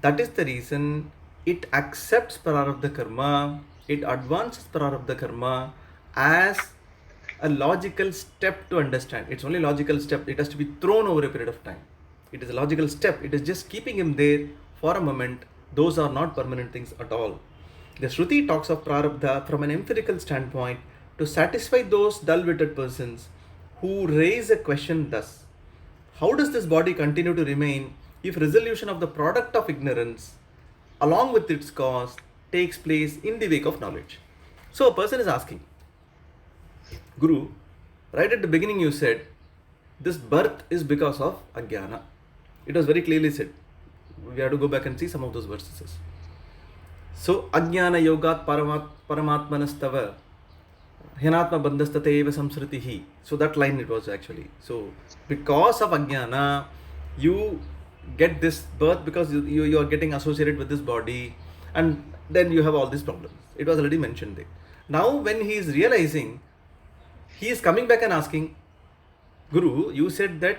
That is the reason it accepts prarabdha karma, it advances prarabdha karma as a logical step to understand. It's only logical step. It has to be thrown over a period of time. It is a logical step. It is just keeping him there for a moment. Those are not permanent things at all. The Shruti talks of prarabdha from an empirical standpoint to satisfy those dull-witted persons who raise a question thus: how does this body continue to remain if resolution of the product of ignorance along with its cause takes place in the wake of knowledge? So a person is asking, Guru, right at the beginning you said this birth is because of ajnana. It was very clearly said. We have to go back and see some of those verses. So ajnana yogat paramatmanastava Hyanatma bandhastate eva samsritihi. So that line it was actually. So because of ajnana, you get this birth because you are getting associated with this body, and then you have all these problems. It was already mentioned there. Now when he is realizing, he is coming back and asking, Guru, you said that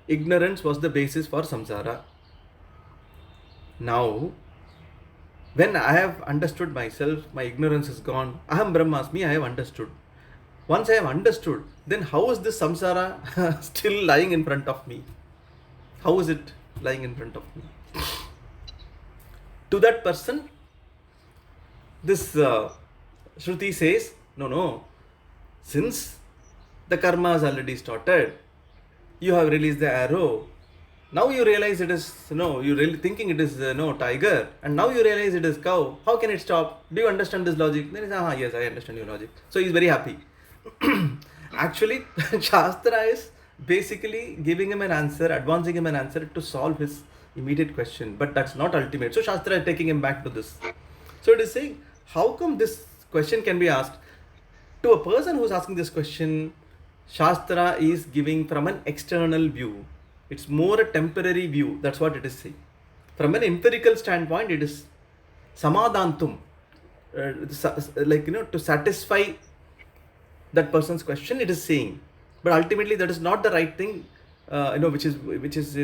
ignorance was the basis for samsara. Now when I have understood myself, my ignorance is gone. Aham Brahmasmi, I have understood. Once I have understood, then how is this samsara still lying in front of me? How is it lying in front of me? To that person, this Shruti says, no, since the karma has already started, you have released the arrow, Now you realize it is, you're really thinking it is, tiger, and now you realize it is cow. How can it stop? Do you understand this logic? Then he says, yes, I understand your logic. So he's very happy. Actually, Shastra is basically giving him an answer, advancing him an answer to solve his immediate question. But that's not ultimate. So Shastra is taking him back to this. So it is saying, how come this question can be asked? To a person who's asking this question, Shastra is giving from an external view. It's more a temporary view. That's what it is saying. From an empirical standpoint, it is samadhantum, to satisfy that person's question. It is saying, but ultimately that is not the right thing. Which is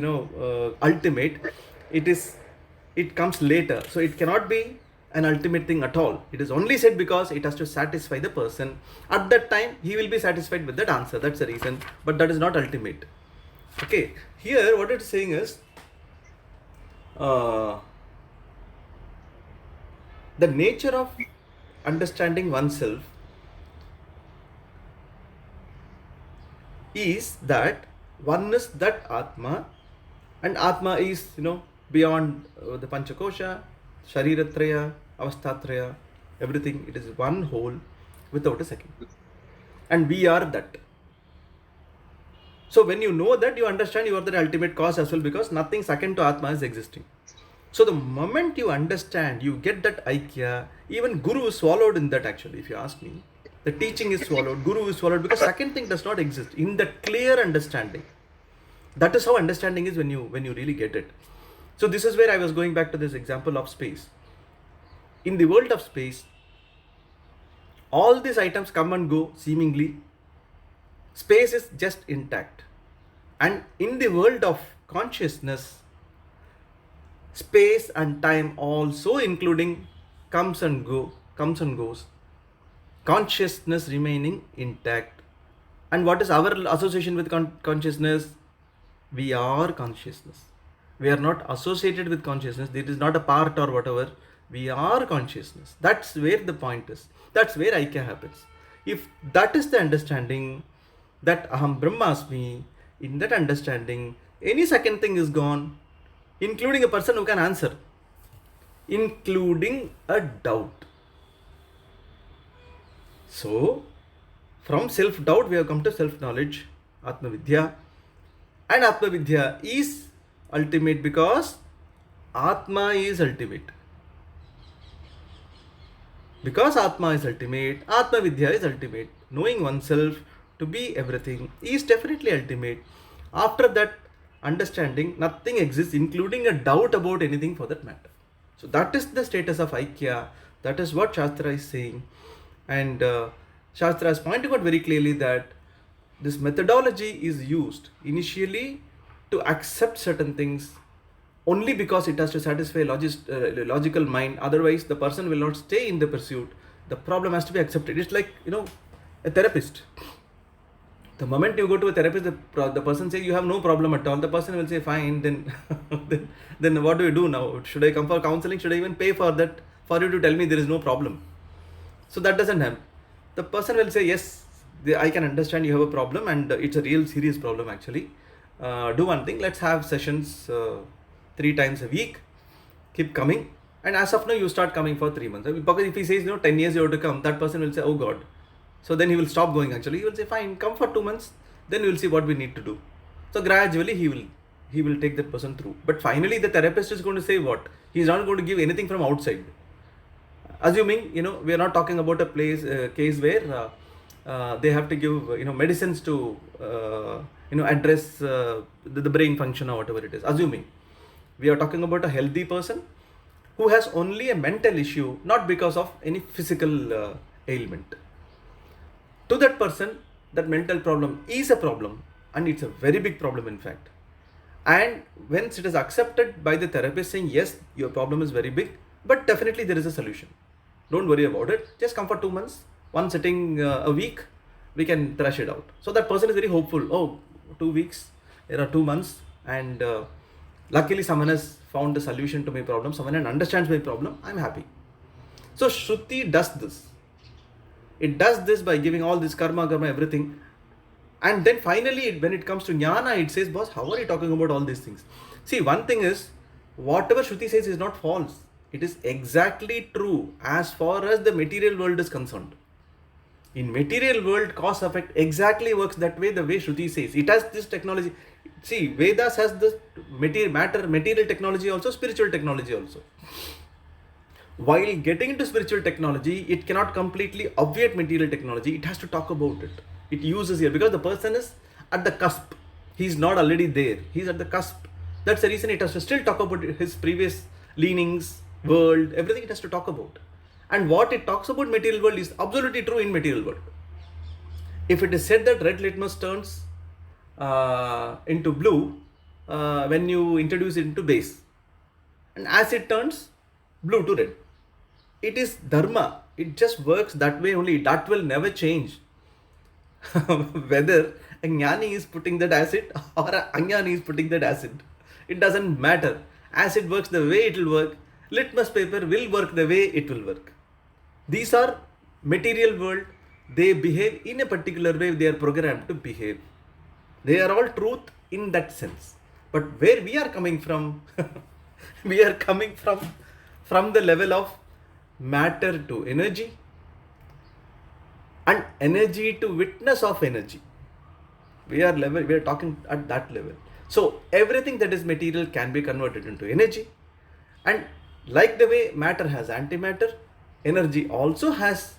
ultimate. It comes later, so it cannot be an ultimate thing at all. It is only said because it has to satisfy the person. At that time, he will be satisfied with that answer. That's the reason. But that is not ultimate. Okay, here what it is saying is the nature of understanding oneself is that one is that Atma, and Atma is beyond the Panchakosha, Shariratraya, Avastatraya, everything. It is one whole without a second, and we are that. So when you know that, you understand you are the ultimate cause as well, because nothing second to Atma is existing. So the moment you understand, you get that Aikya, even Guru is swallowed in that actually, if you ask me. The teaching is swallowed, Guru is swallowed, because second thing does not exist in that clear understanding. That is how understanding is when you really get it. So this is where I was going back to this example of space. In the world of space, all these items come and go seemingly. Space is just intact. And in the world of consciousness, space and time also, including comes and goes. Consciousness remaining intact. And what is our association with consciousness? We are consciousness. We are not associated with consciousness. It is not a part or whatever. We are consciousness. That's where the point is. That's where Aikya happens. If that is the understanding, that Aham Brahmasmi, in that understanding, any second thing is gone, including a person who can answer, including a doubt. So, from self-doubt, we have come to self-knowledge, Atma Vidya. And Atma Vidya is ultimate because Atma is ultimate. Because Atma is ultimate, Atma Vidya is ultimate. Knowing oneself to be everything is definitely ultimate. After that understanding, nothing exists, including a doubt about anything for that matter. So that is the status of Aikya. That is what Shastra is saying. And Shastra is pointing out very clearly that this methodology is used initially to accept certain things only because it has to satisfy logical mind. Otherwise, the person will not stay in the pursuit. The problem has to be accepted. It's like, a therapist. The moment you go to a therapist, the person says you have no problem at all. The person will say, fine, then then what do we do now? Should I come for counseling? Should I even pay for that? For you to tell me there is no problem. So that doesn't happen. The person will say, yes, I can understand you have a problem, and it's a real serious problem actually. Do one thing, let's have sessions 3 times a week. Keep coming. And as of now, you start coming for 3 months. Because if he says, 10 years you have to come, that person will say, oh God. So then he will stop going actually. He will say, fine, come for 2 months. Then we will see what we need to do. So gradually he will take that person through. But finally the therapist is going to say what? He is not going to give anything from outside. Assuming, we are not talking about a case where they have to give, medicines to, address the brain function or whatever it is. Assuming. We are talking about a healthy person who has only a mental issue, not because of any physical ailment. To that person, that mental problem is a problem, and it's a very big problem in fact. And once it is accepted by the therapist saying, yes, your problem is very big, but definitely there is a solution. Don't worry about it. Just come for 2 months, one sitting a week, we can thrash it out. So that person is very hopeful. Oh, 2 weeks, there are 2 months, and luckily someone has found a solution to my problem, someone understands my problem, I'm happy. So Shruti does this. It does this by giving all this karma, everything. And then finally, when it comes to jnana, it says, boss, how are you talking about all these things? See, one thing is, whatever Shruti says is not false. It is exactly true as far as the material world is concerned. In material world, cause effect exactly works that way, the way Shruti says. It has this technology. See, Vedas has this material technology also, spiritual technology also. While getting into spiritual technology, it cannot completely obviate material technology. It has to talk about it. It uses here because the person is at the cusp. He's not already there. He's at the cusp. That's the reason it has to still talk about his previous leanings, world, everything it has to talk about. And what it talks about material world is absolutely true in material world. If it is said that red litmus turns into blue when you introduce it into base, and acid turns blue to red. It is dharma. It just works that way only. That will never change. Whether a jnani is putting that acid or a ajnani is putting that acid, it doesn't matter. Acid works the way it will work. Litmus paper will work the way it will work. These are material world. They behave in a particular way. They are programmed to behave. They are all truth in that sense. But where we are coming from, we are coming from the level of matter to energy and energy to witness of energy. We are talking at that level. So everything that is material can be converted into energy, and like the way matter has antimatter, energy also has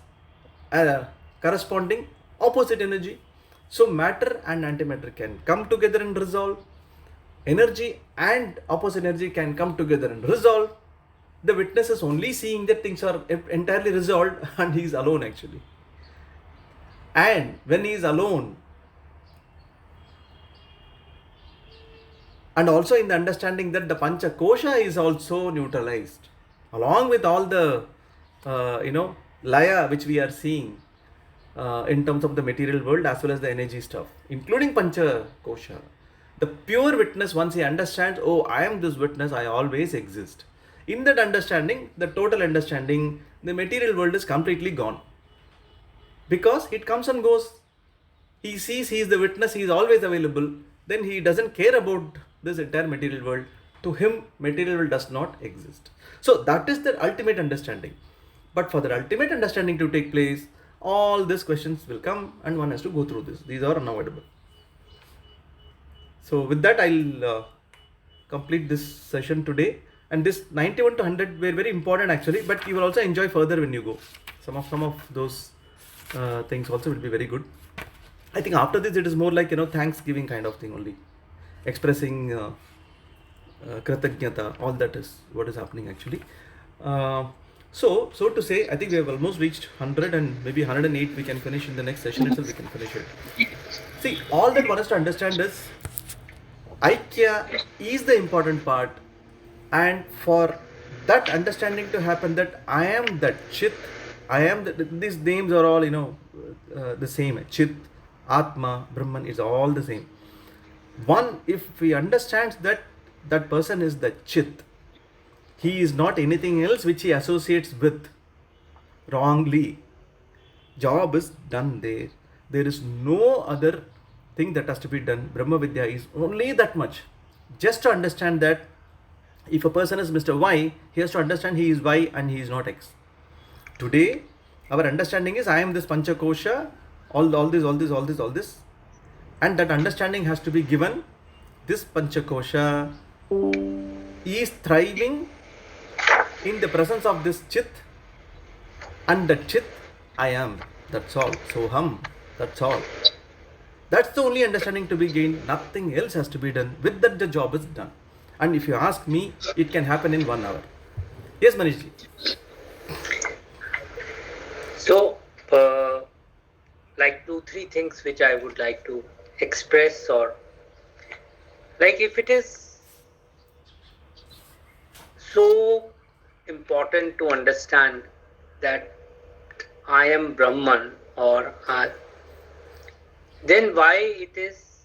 a corresponding opposite energy. So matter and antimatter can come together and resolve. Energy and opposite energy can come together and resolve. The witness is only seeing that things are entirely resolved, and he is alone actually. And when he is alone, and also in the understanding that the pancha kosha is also neutralized, along with all the laya which we are seeing in terms of the material world as well as the energy stuff, including pancha kosha. The pure witness, once he understands, oh, I am this witness, I always exist. In that understanding, the total understanding, the material world is completely gone. Because it comes and goes. He sees he is the witness, he is always available. Then he doesn't care about this entire material world. To him, material world does not exist. So that is the ultimate understanding. But for the ultimate understanding to take place, all these questions will come and one has to go through this. These are unavoidable. So with that, I'll complete this session today. And this 91 to 100 were very important actually, but you will also enjoy further when you go. Some of those things also will be very good. I think after this it is more like thanksgiving kind of thing only, expressing kritagnyata. All that is what is happening actually. So to say, I think we have almost reached 100 and maybe 108. We can finish in the next session itself. We can finish it. See, all that one has to understand is Aikya is the important part, and for that understanding to happen, that I am that Chit, I am these names are all the same. Chit, Atma, Brahman is all the same. One, if we understand that that person is the Chit, he is not anything else which he associates with wrongly. Job is done there. There is no other thing that has to be done. Brahma Vidya is only that much. Just to understand that if a person is Mr. Y, he has to understand he is Y and he is not X. Today, our understanding is I am this Panchakosha, all this. And that understanding has to be given. This Panchakosha is thriving in the presence of this Chit, and the Chit I am. That's all. Soham. That's all. That's the only understanding to be gained. Nothing else has to be done. With that, the job is done. And if you ask me, it can happen in 1 hour. Yes, Manishji. So, like 2-3 things which I would like to express, or like if it is so important to understand that I am Brahman, or then why it is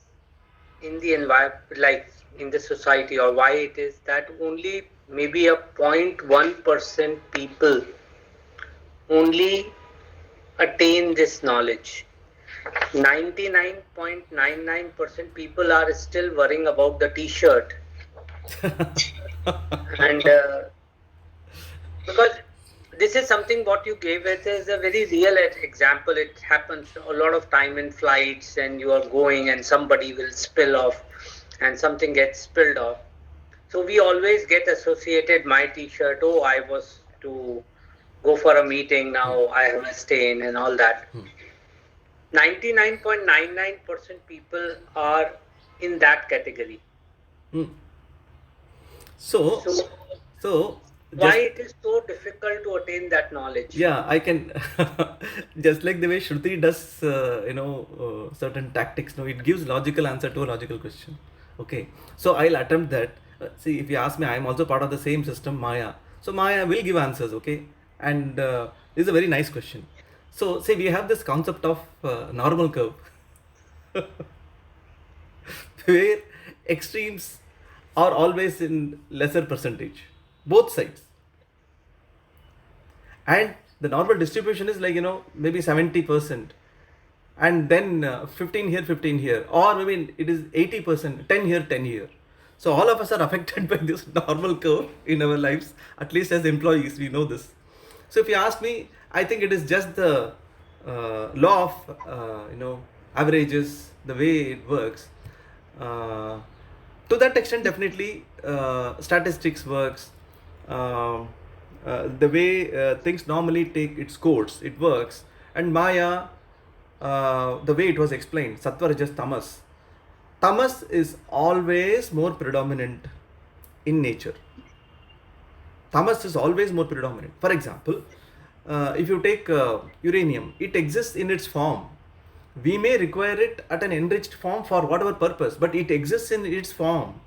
in the environment, like in the society, or why it is that only maybe a 0.1% people only attain this knowledge. 99.99% people are still worrying about the t-shirt. And because this is something what you gave, it is a very real example. It happens a lot of time in flights, and you are going and somebody will spill off and something gets spilled off. So we always get associated my t-shirt, oh, I was to go for a meeting, now I have a stain and all that. 99.99% people are in that category. So why it is so difficult to attain that knowledge? Yeah, I can just like the way Shruti does, certain tactics. No, it gives logical answer to a logical question. Okay, so I'll attempt that. See, if you ask me, I am also part of the same system, Maya. So Maya will give answers. Okay, and this is a very nice question. So say we have this concept of normal curve, where extremes are always in lesser percentage, both sides. And the normal distribution is like, maybe 70%. And then 15 here, 15 here. Or maybe it is 80%, 10 here, 10 here. So all of us are affected by this normal curve in our lives. At least as employees, we know this. So if you ask me, I think it is just the law of, averages, the way it works. To that extent, definitely, statistics works. The way things normally take its course, it works. And Maya, the way it was explained, Sattva, Rajas, Tamas. Tamas is always more predominant in nature. Tamas is always more predominant. For example, if you take uranium, it exists in its form. We may require it at an enriched form for whatever purpose, but it exists in its form,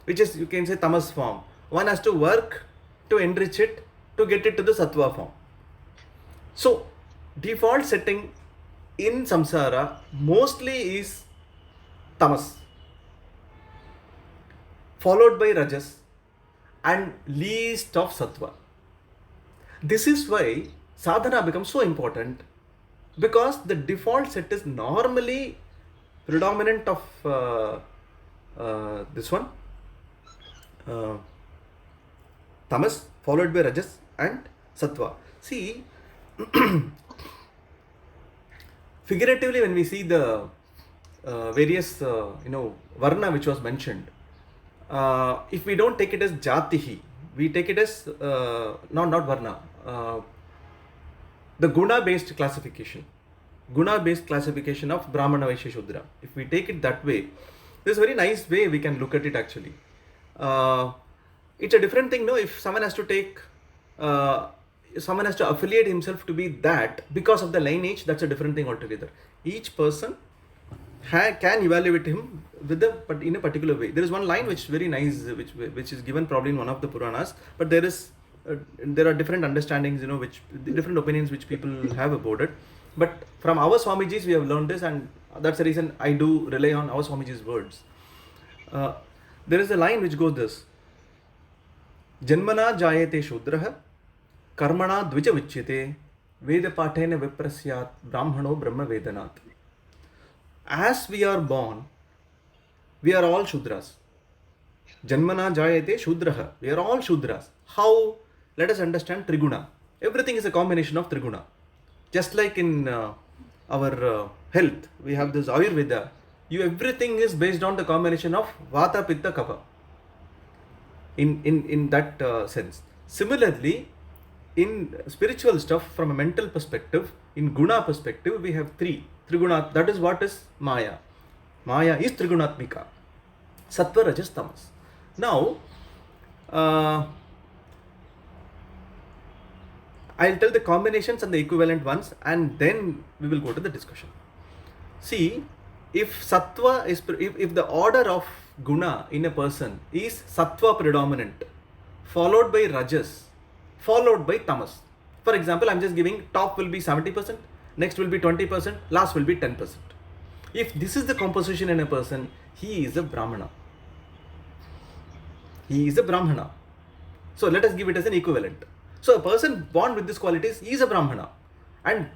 which is, you can say, tamas form. One has to work to enrich it to get it to the sattva form. So, default setting in samsara mostly is tamas, followed by rajas, and least of sattva. This is why sadhana becomes so important, because the default set is normally predominant of this one, tamas, followed by rajas and sattva. See, figuratively, when we see the various varna which was mentioned, if we don't take it as jatihi, we take it as not varna, the guna based classification of Brahmana, Vaishya, Shudra. If we take it that way, there's a very nice way we can look at it actually. It's a different thing, no? If someone has to take, someone has to affiliate himself to be that because of the lineage, that's a different thing altogether. Each person can evaluate him with in a particular way. There is one line which is very nice, which is given probably in one of the Puranas, but there are different understandings, which different opinions which people have about it. But from our Swamijis, we have learned this, and that's the reason I do rely on our Swamiji's words. There is a line which goes this: Janmana jayate shudraha, karmana dvija vichyate, veda pathena viprasyat, brahmano brahma vedanat. As we are born, we are all Shudras. Janmana jayate Shudraha. We are all Shudras. How? Let us understand Triguna. Everything is a combination of Triguna. Just like in our health, we have this Ayurveda. Everything is based on the combination of Vata, Pitta, Kapha. In that sense. Similarly, in spiritual stuff, from a mental perspective, in Guna perspective, we have three. Triguna, that is what is Maya. Maya is Trigunatmika. Sattva, Rajas, Tamas. Now, I'll tell the combinations and the equivalent ones, and then we will go to the discussion. See, if Sattva is, if the order of Guna in a person is Sattva predominant, followed by Rajas, followed by Tamas. For example, I'm just giving top will be 70%, next will be 20%, last will be 10%. If this is the composition in a person, he is a Brahmana. He is a Brahmana. So let us give it as an equivalent. So a person born with these qualities is a Brahmana. And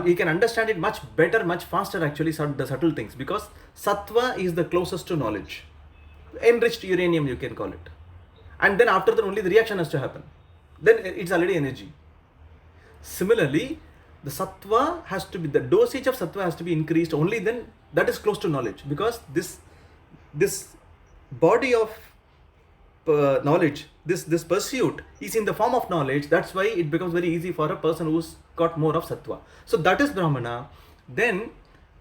He can understand it much better, much faster actually, the subtle things, because sattva is the closest to knowledge. Enriched uranium, you can call it. And then after that only the reaction has to happen. Then it's already energy. Similarly, the sattva has to be, the dosage of sattva has to be increased, only then that is close to knowledge, because this body of knowledge, this pursuit is in the form of knowledge. That's why it becomes very easy for a person who's got more of sattva. So that is Brahmana. Then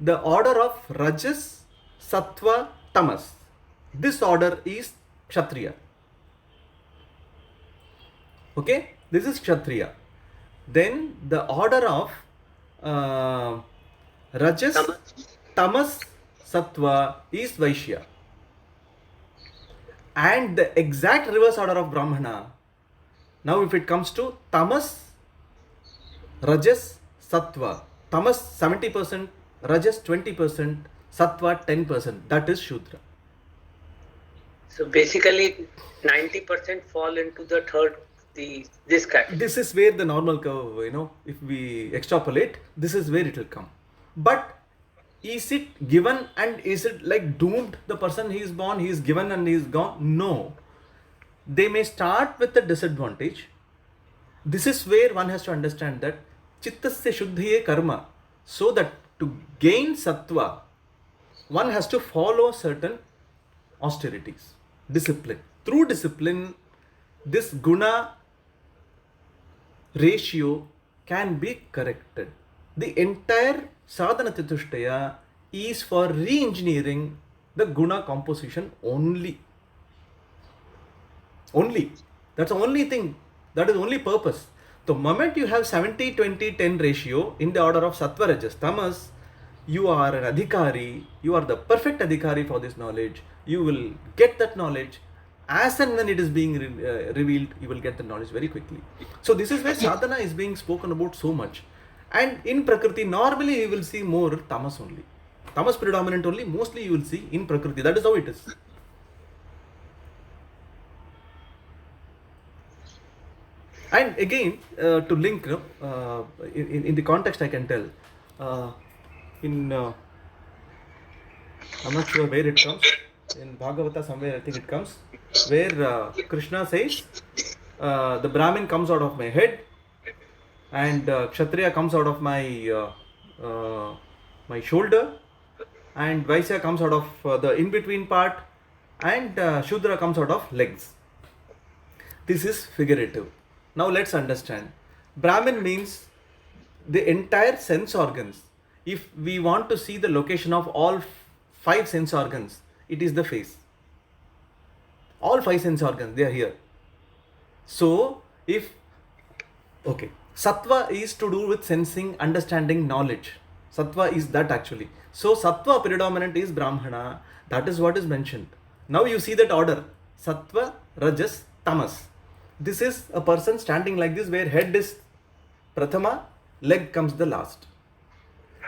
the order of Rajas, Sattva, Tamas, this order is Kshatriya. Okay, this is Kshatriya. Then the order of Rajas, Tamas, Sattva is Vaishya. And the exact reverse order of Brahmana, now if it comes to Tamas, Rajas, Sattva, Tamas 70%, Rajas 20%, Sattva 10%, that is Shudra. So basically 90% fall into the third, this category. This is where the normal curve, if we extrapolate, this is where it will come. But is it given and is it like doomed? The person he is born, he is given and he is gone? No. They may start with a disadvantage. This is where one has to understand that Chittasya Shuddhiye Karma. So that to gain Sattva, one has to follow certain austerities, discipline. Through discipline, this guna ratio can be corrected. The entire sadhana chatushtaya is for re-engineering the guna composition only. That's the only thing. That is the only purpose. The moment you have 70-20-10 ratio in the order of sattva, rajas, tamas, you are an adhikari. You are the perfect adhikari for this knowledge. You will get that knowledge. As and when it is being revealed, you will get the knowledge very quickly. So this is where sadhana is being spoken about so much. And in Prakriti, normally you will see more tamas only. Tamas predominant only, mostly you will see in Prakriti. That is how it is. And again, to link, in the context I can tell, I'm not sure where it comes. In Bhagavata somewhere I think it comes, where Krishna says, the Brahmin comes out of my head, and Kshatriya comes out of my my shoulder, and Vaishya comes out of the in-between part, and Shudra comes out of legs. This is figurative. Now let's understand. Brahmin means the entire sense organs. If we want to see the location of all 5 sense organs, it is the face. All 5 sense organs, they are here. So, Sattva is to do with sensing, understanding, knowledge. Sattva is that actually. So, Sattva predominant is Brahmana. That is what is mentioned. Now you see that order. Sattva, Rajas, Tamas. This is a person standing like this, where head is Prathama, leg comes the last.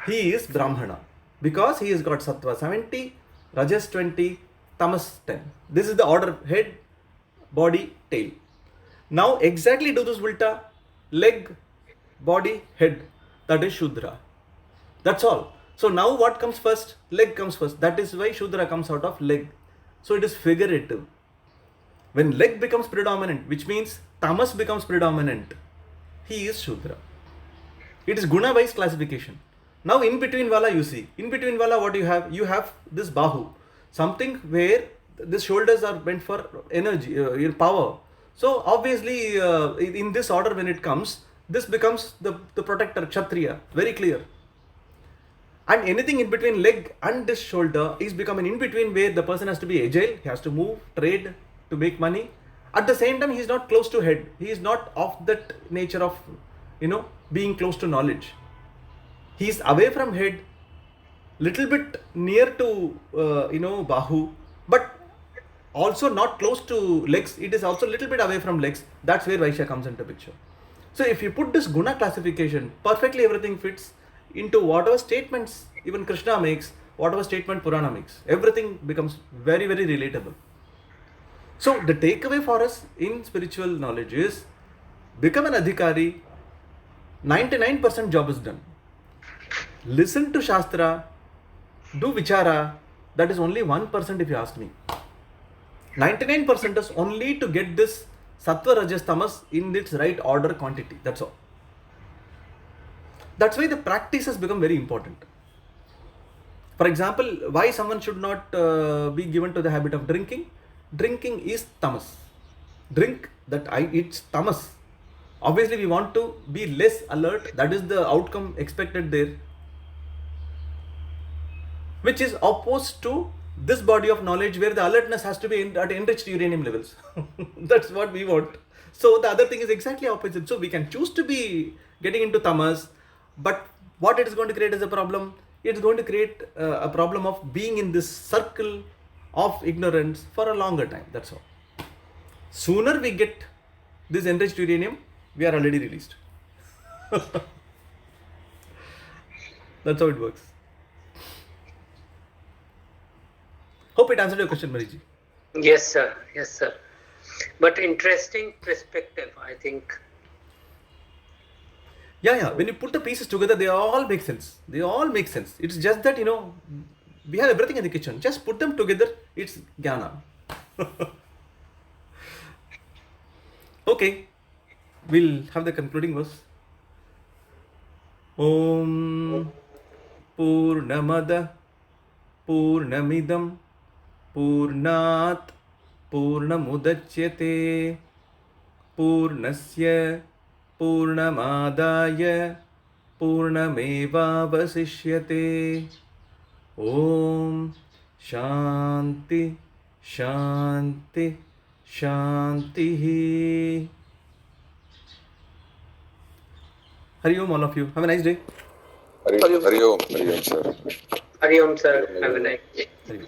He is Brahmana because he has got Sattva 70, Rajas 20, Tamas 10. This is the order: head, body, tail. Now exactly do this ulta: leg, body, head. That is Shudra. That's all. So now what comes first? Leg comes first. That is why Shudra comes out of leg. So it is figurative. When leg becomes predominant, which means Tamas becomes predominant, he is Shudra. It is guna wise classification. Now in between wala you see. In between wala what you have? You have this bahu. Something where the shoulders are meant for energy, power. So obviously in this order when it comes, this becomes the protector, Kshatriya. Very clear. And anything in between leg and this shoulder is become an in between, where the person has to be agile, he has to move, trade, to make money. At the same time, he is not close to head. He is not of that nature of, being close to knowledge. He is away from head, little bit near to, bahu, but also not close to legs. It is also little bit away from legs. That's where Vaishya comes into picture. So if you put this guna classification, perfectly everything fits into whatever statements even Krishna makes, whatever statement Purana makes. Everything becomes very, very relatable. So the takeaway for us in spiritual knowledge is, become an adhikari, 99% job is done. listen to Shastra, do Vichara, that is only 1% if you ask me. 99% is only to get this Sattva, Rajas, Tamas in its right order quantity. That's all. That's why the practice has become very important. For example, why someone should not be given to the habit of drinking? Drinking is tamas. Drink that it's tamas. Obviously, we want to be less alert. That is the outcome expected there, which is opposed to this body of knowledge where the alertness has to be at enriched uranium levels. That's what we want. So the other thing is exactly opposite. So we can choose to be getting into tamas, but what it is going to create as a problem? It's going to create a problem of being in this circle of ignorance for a longer time. That's all. Sooner we get this enriched uranium, we are already released. That's how it works. Hope it answered your question, Mariji. Yes, sir. Yes, sir. But interesting perspective, I think. Yeah. When you put the pieces together, they all make sense. It's just that, we have everything in the kitchen. Just put them together, it's jnana. Okay. We'll have the concluding verse. Om Purnamada Purnamidam Purnat Purnamudachyate Purnasya Purnamadaya Purnamevavasishyate. Om Shanti Shanti Shanti. Hari Om, all of you. Have a nice day. Hari Om, sir. Hari Om, sir. Have a nice day. Hari Om.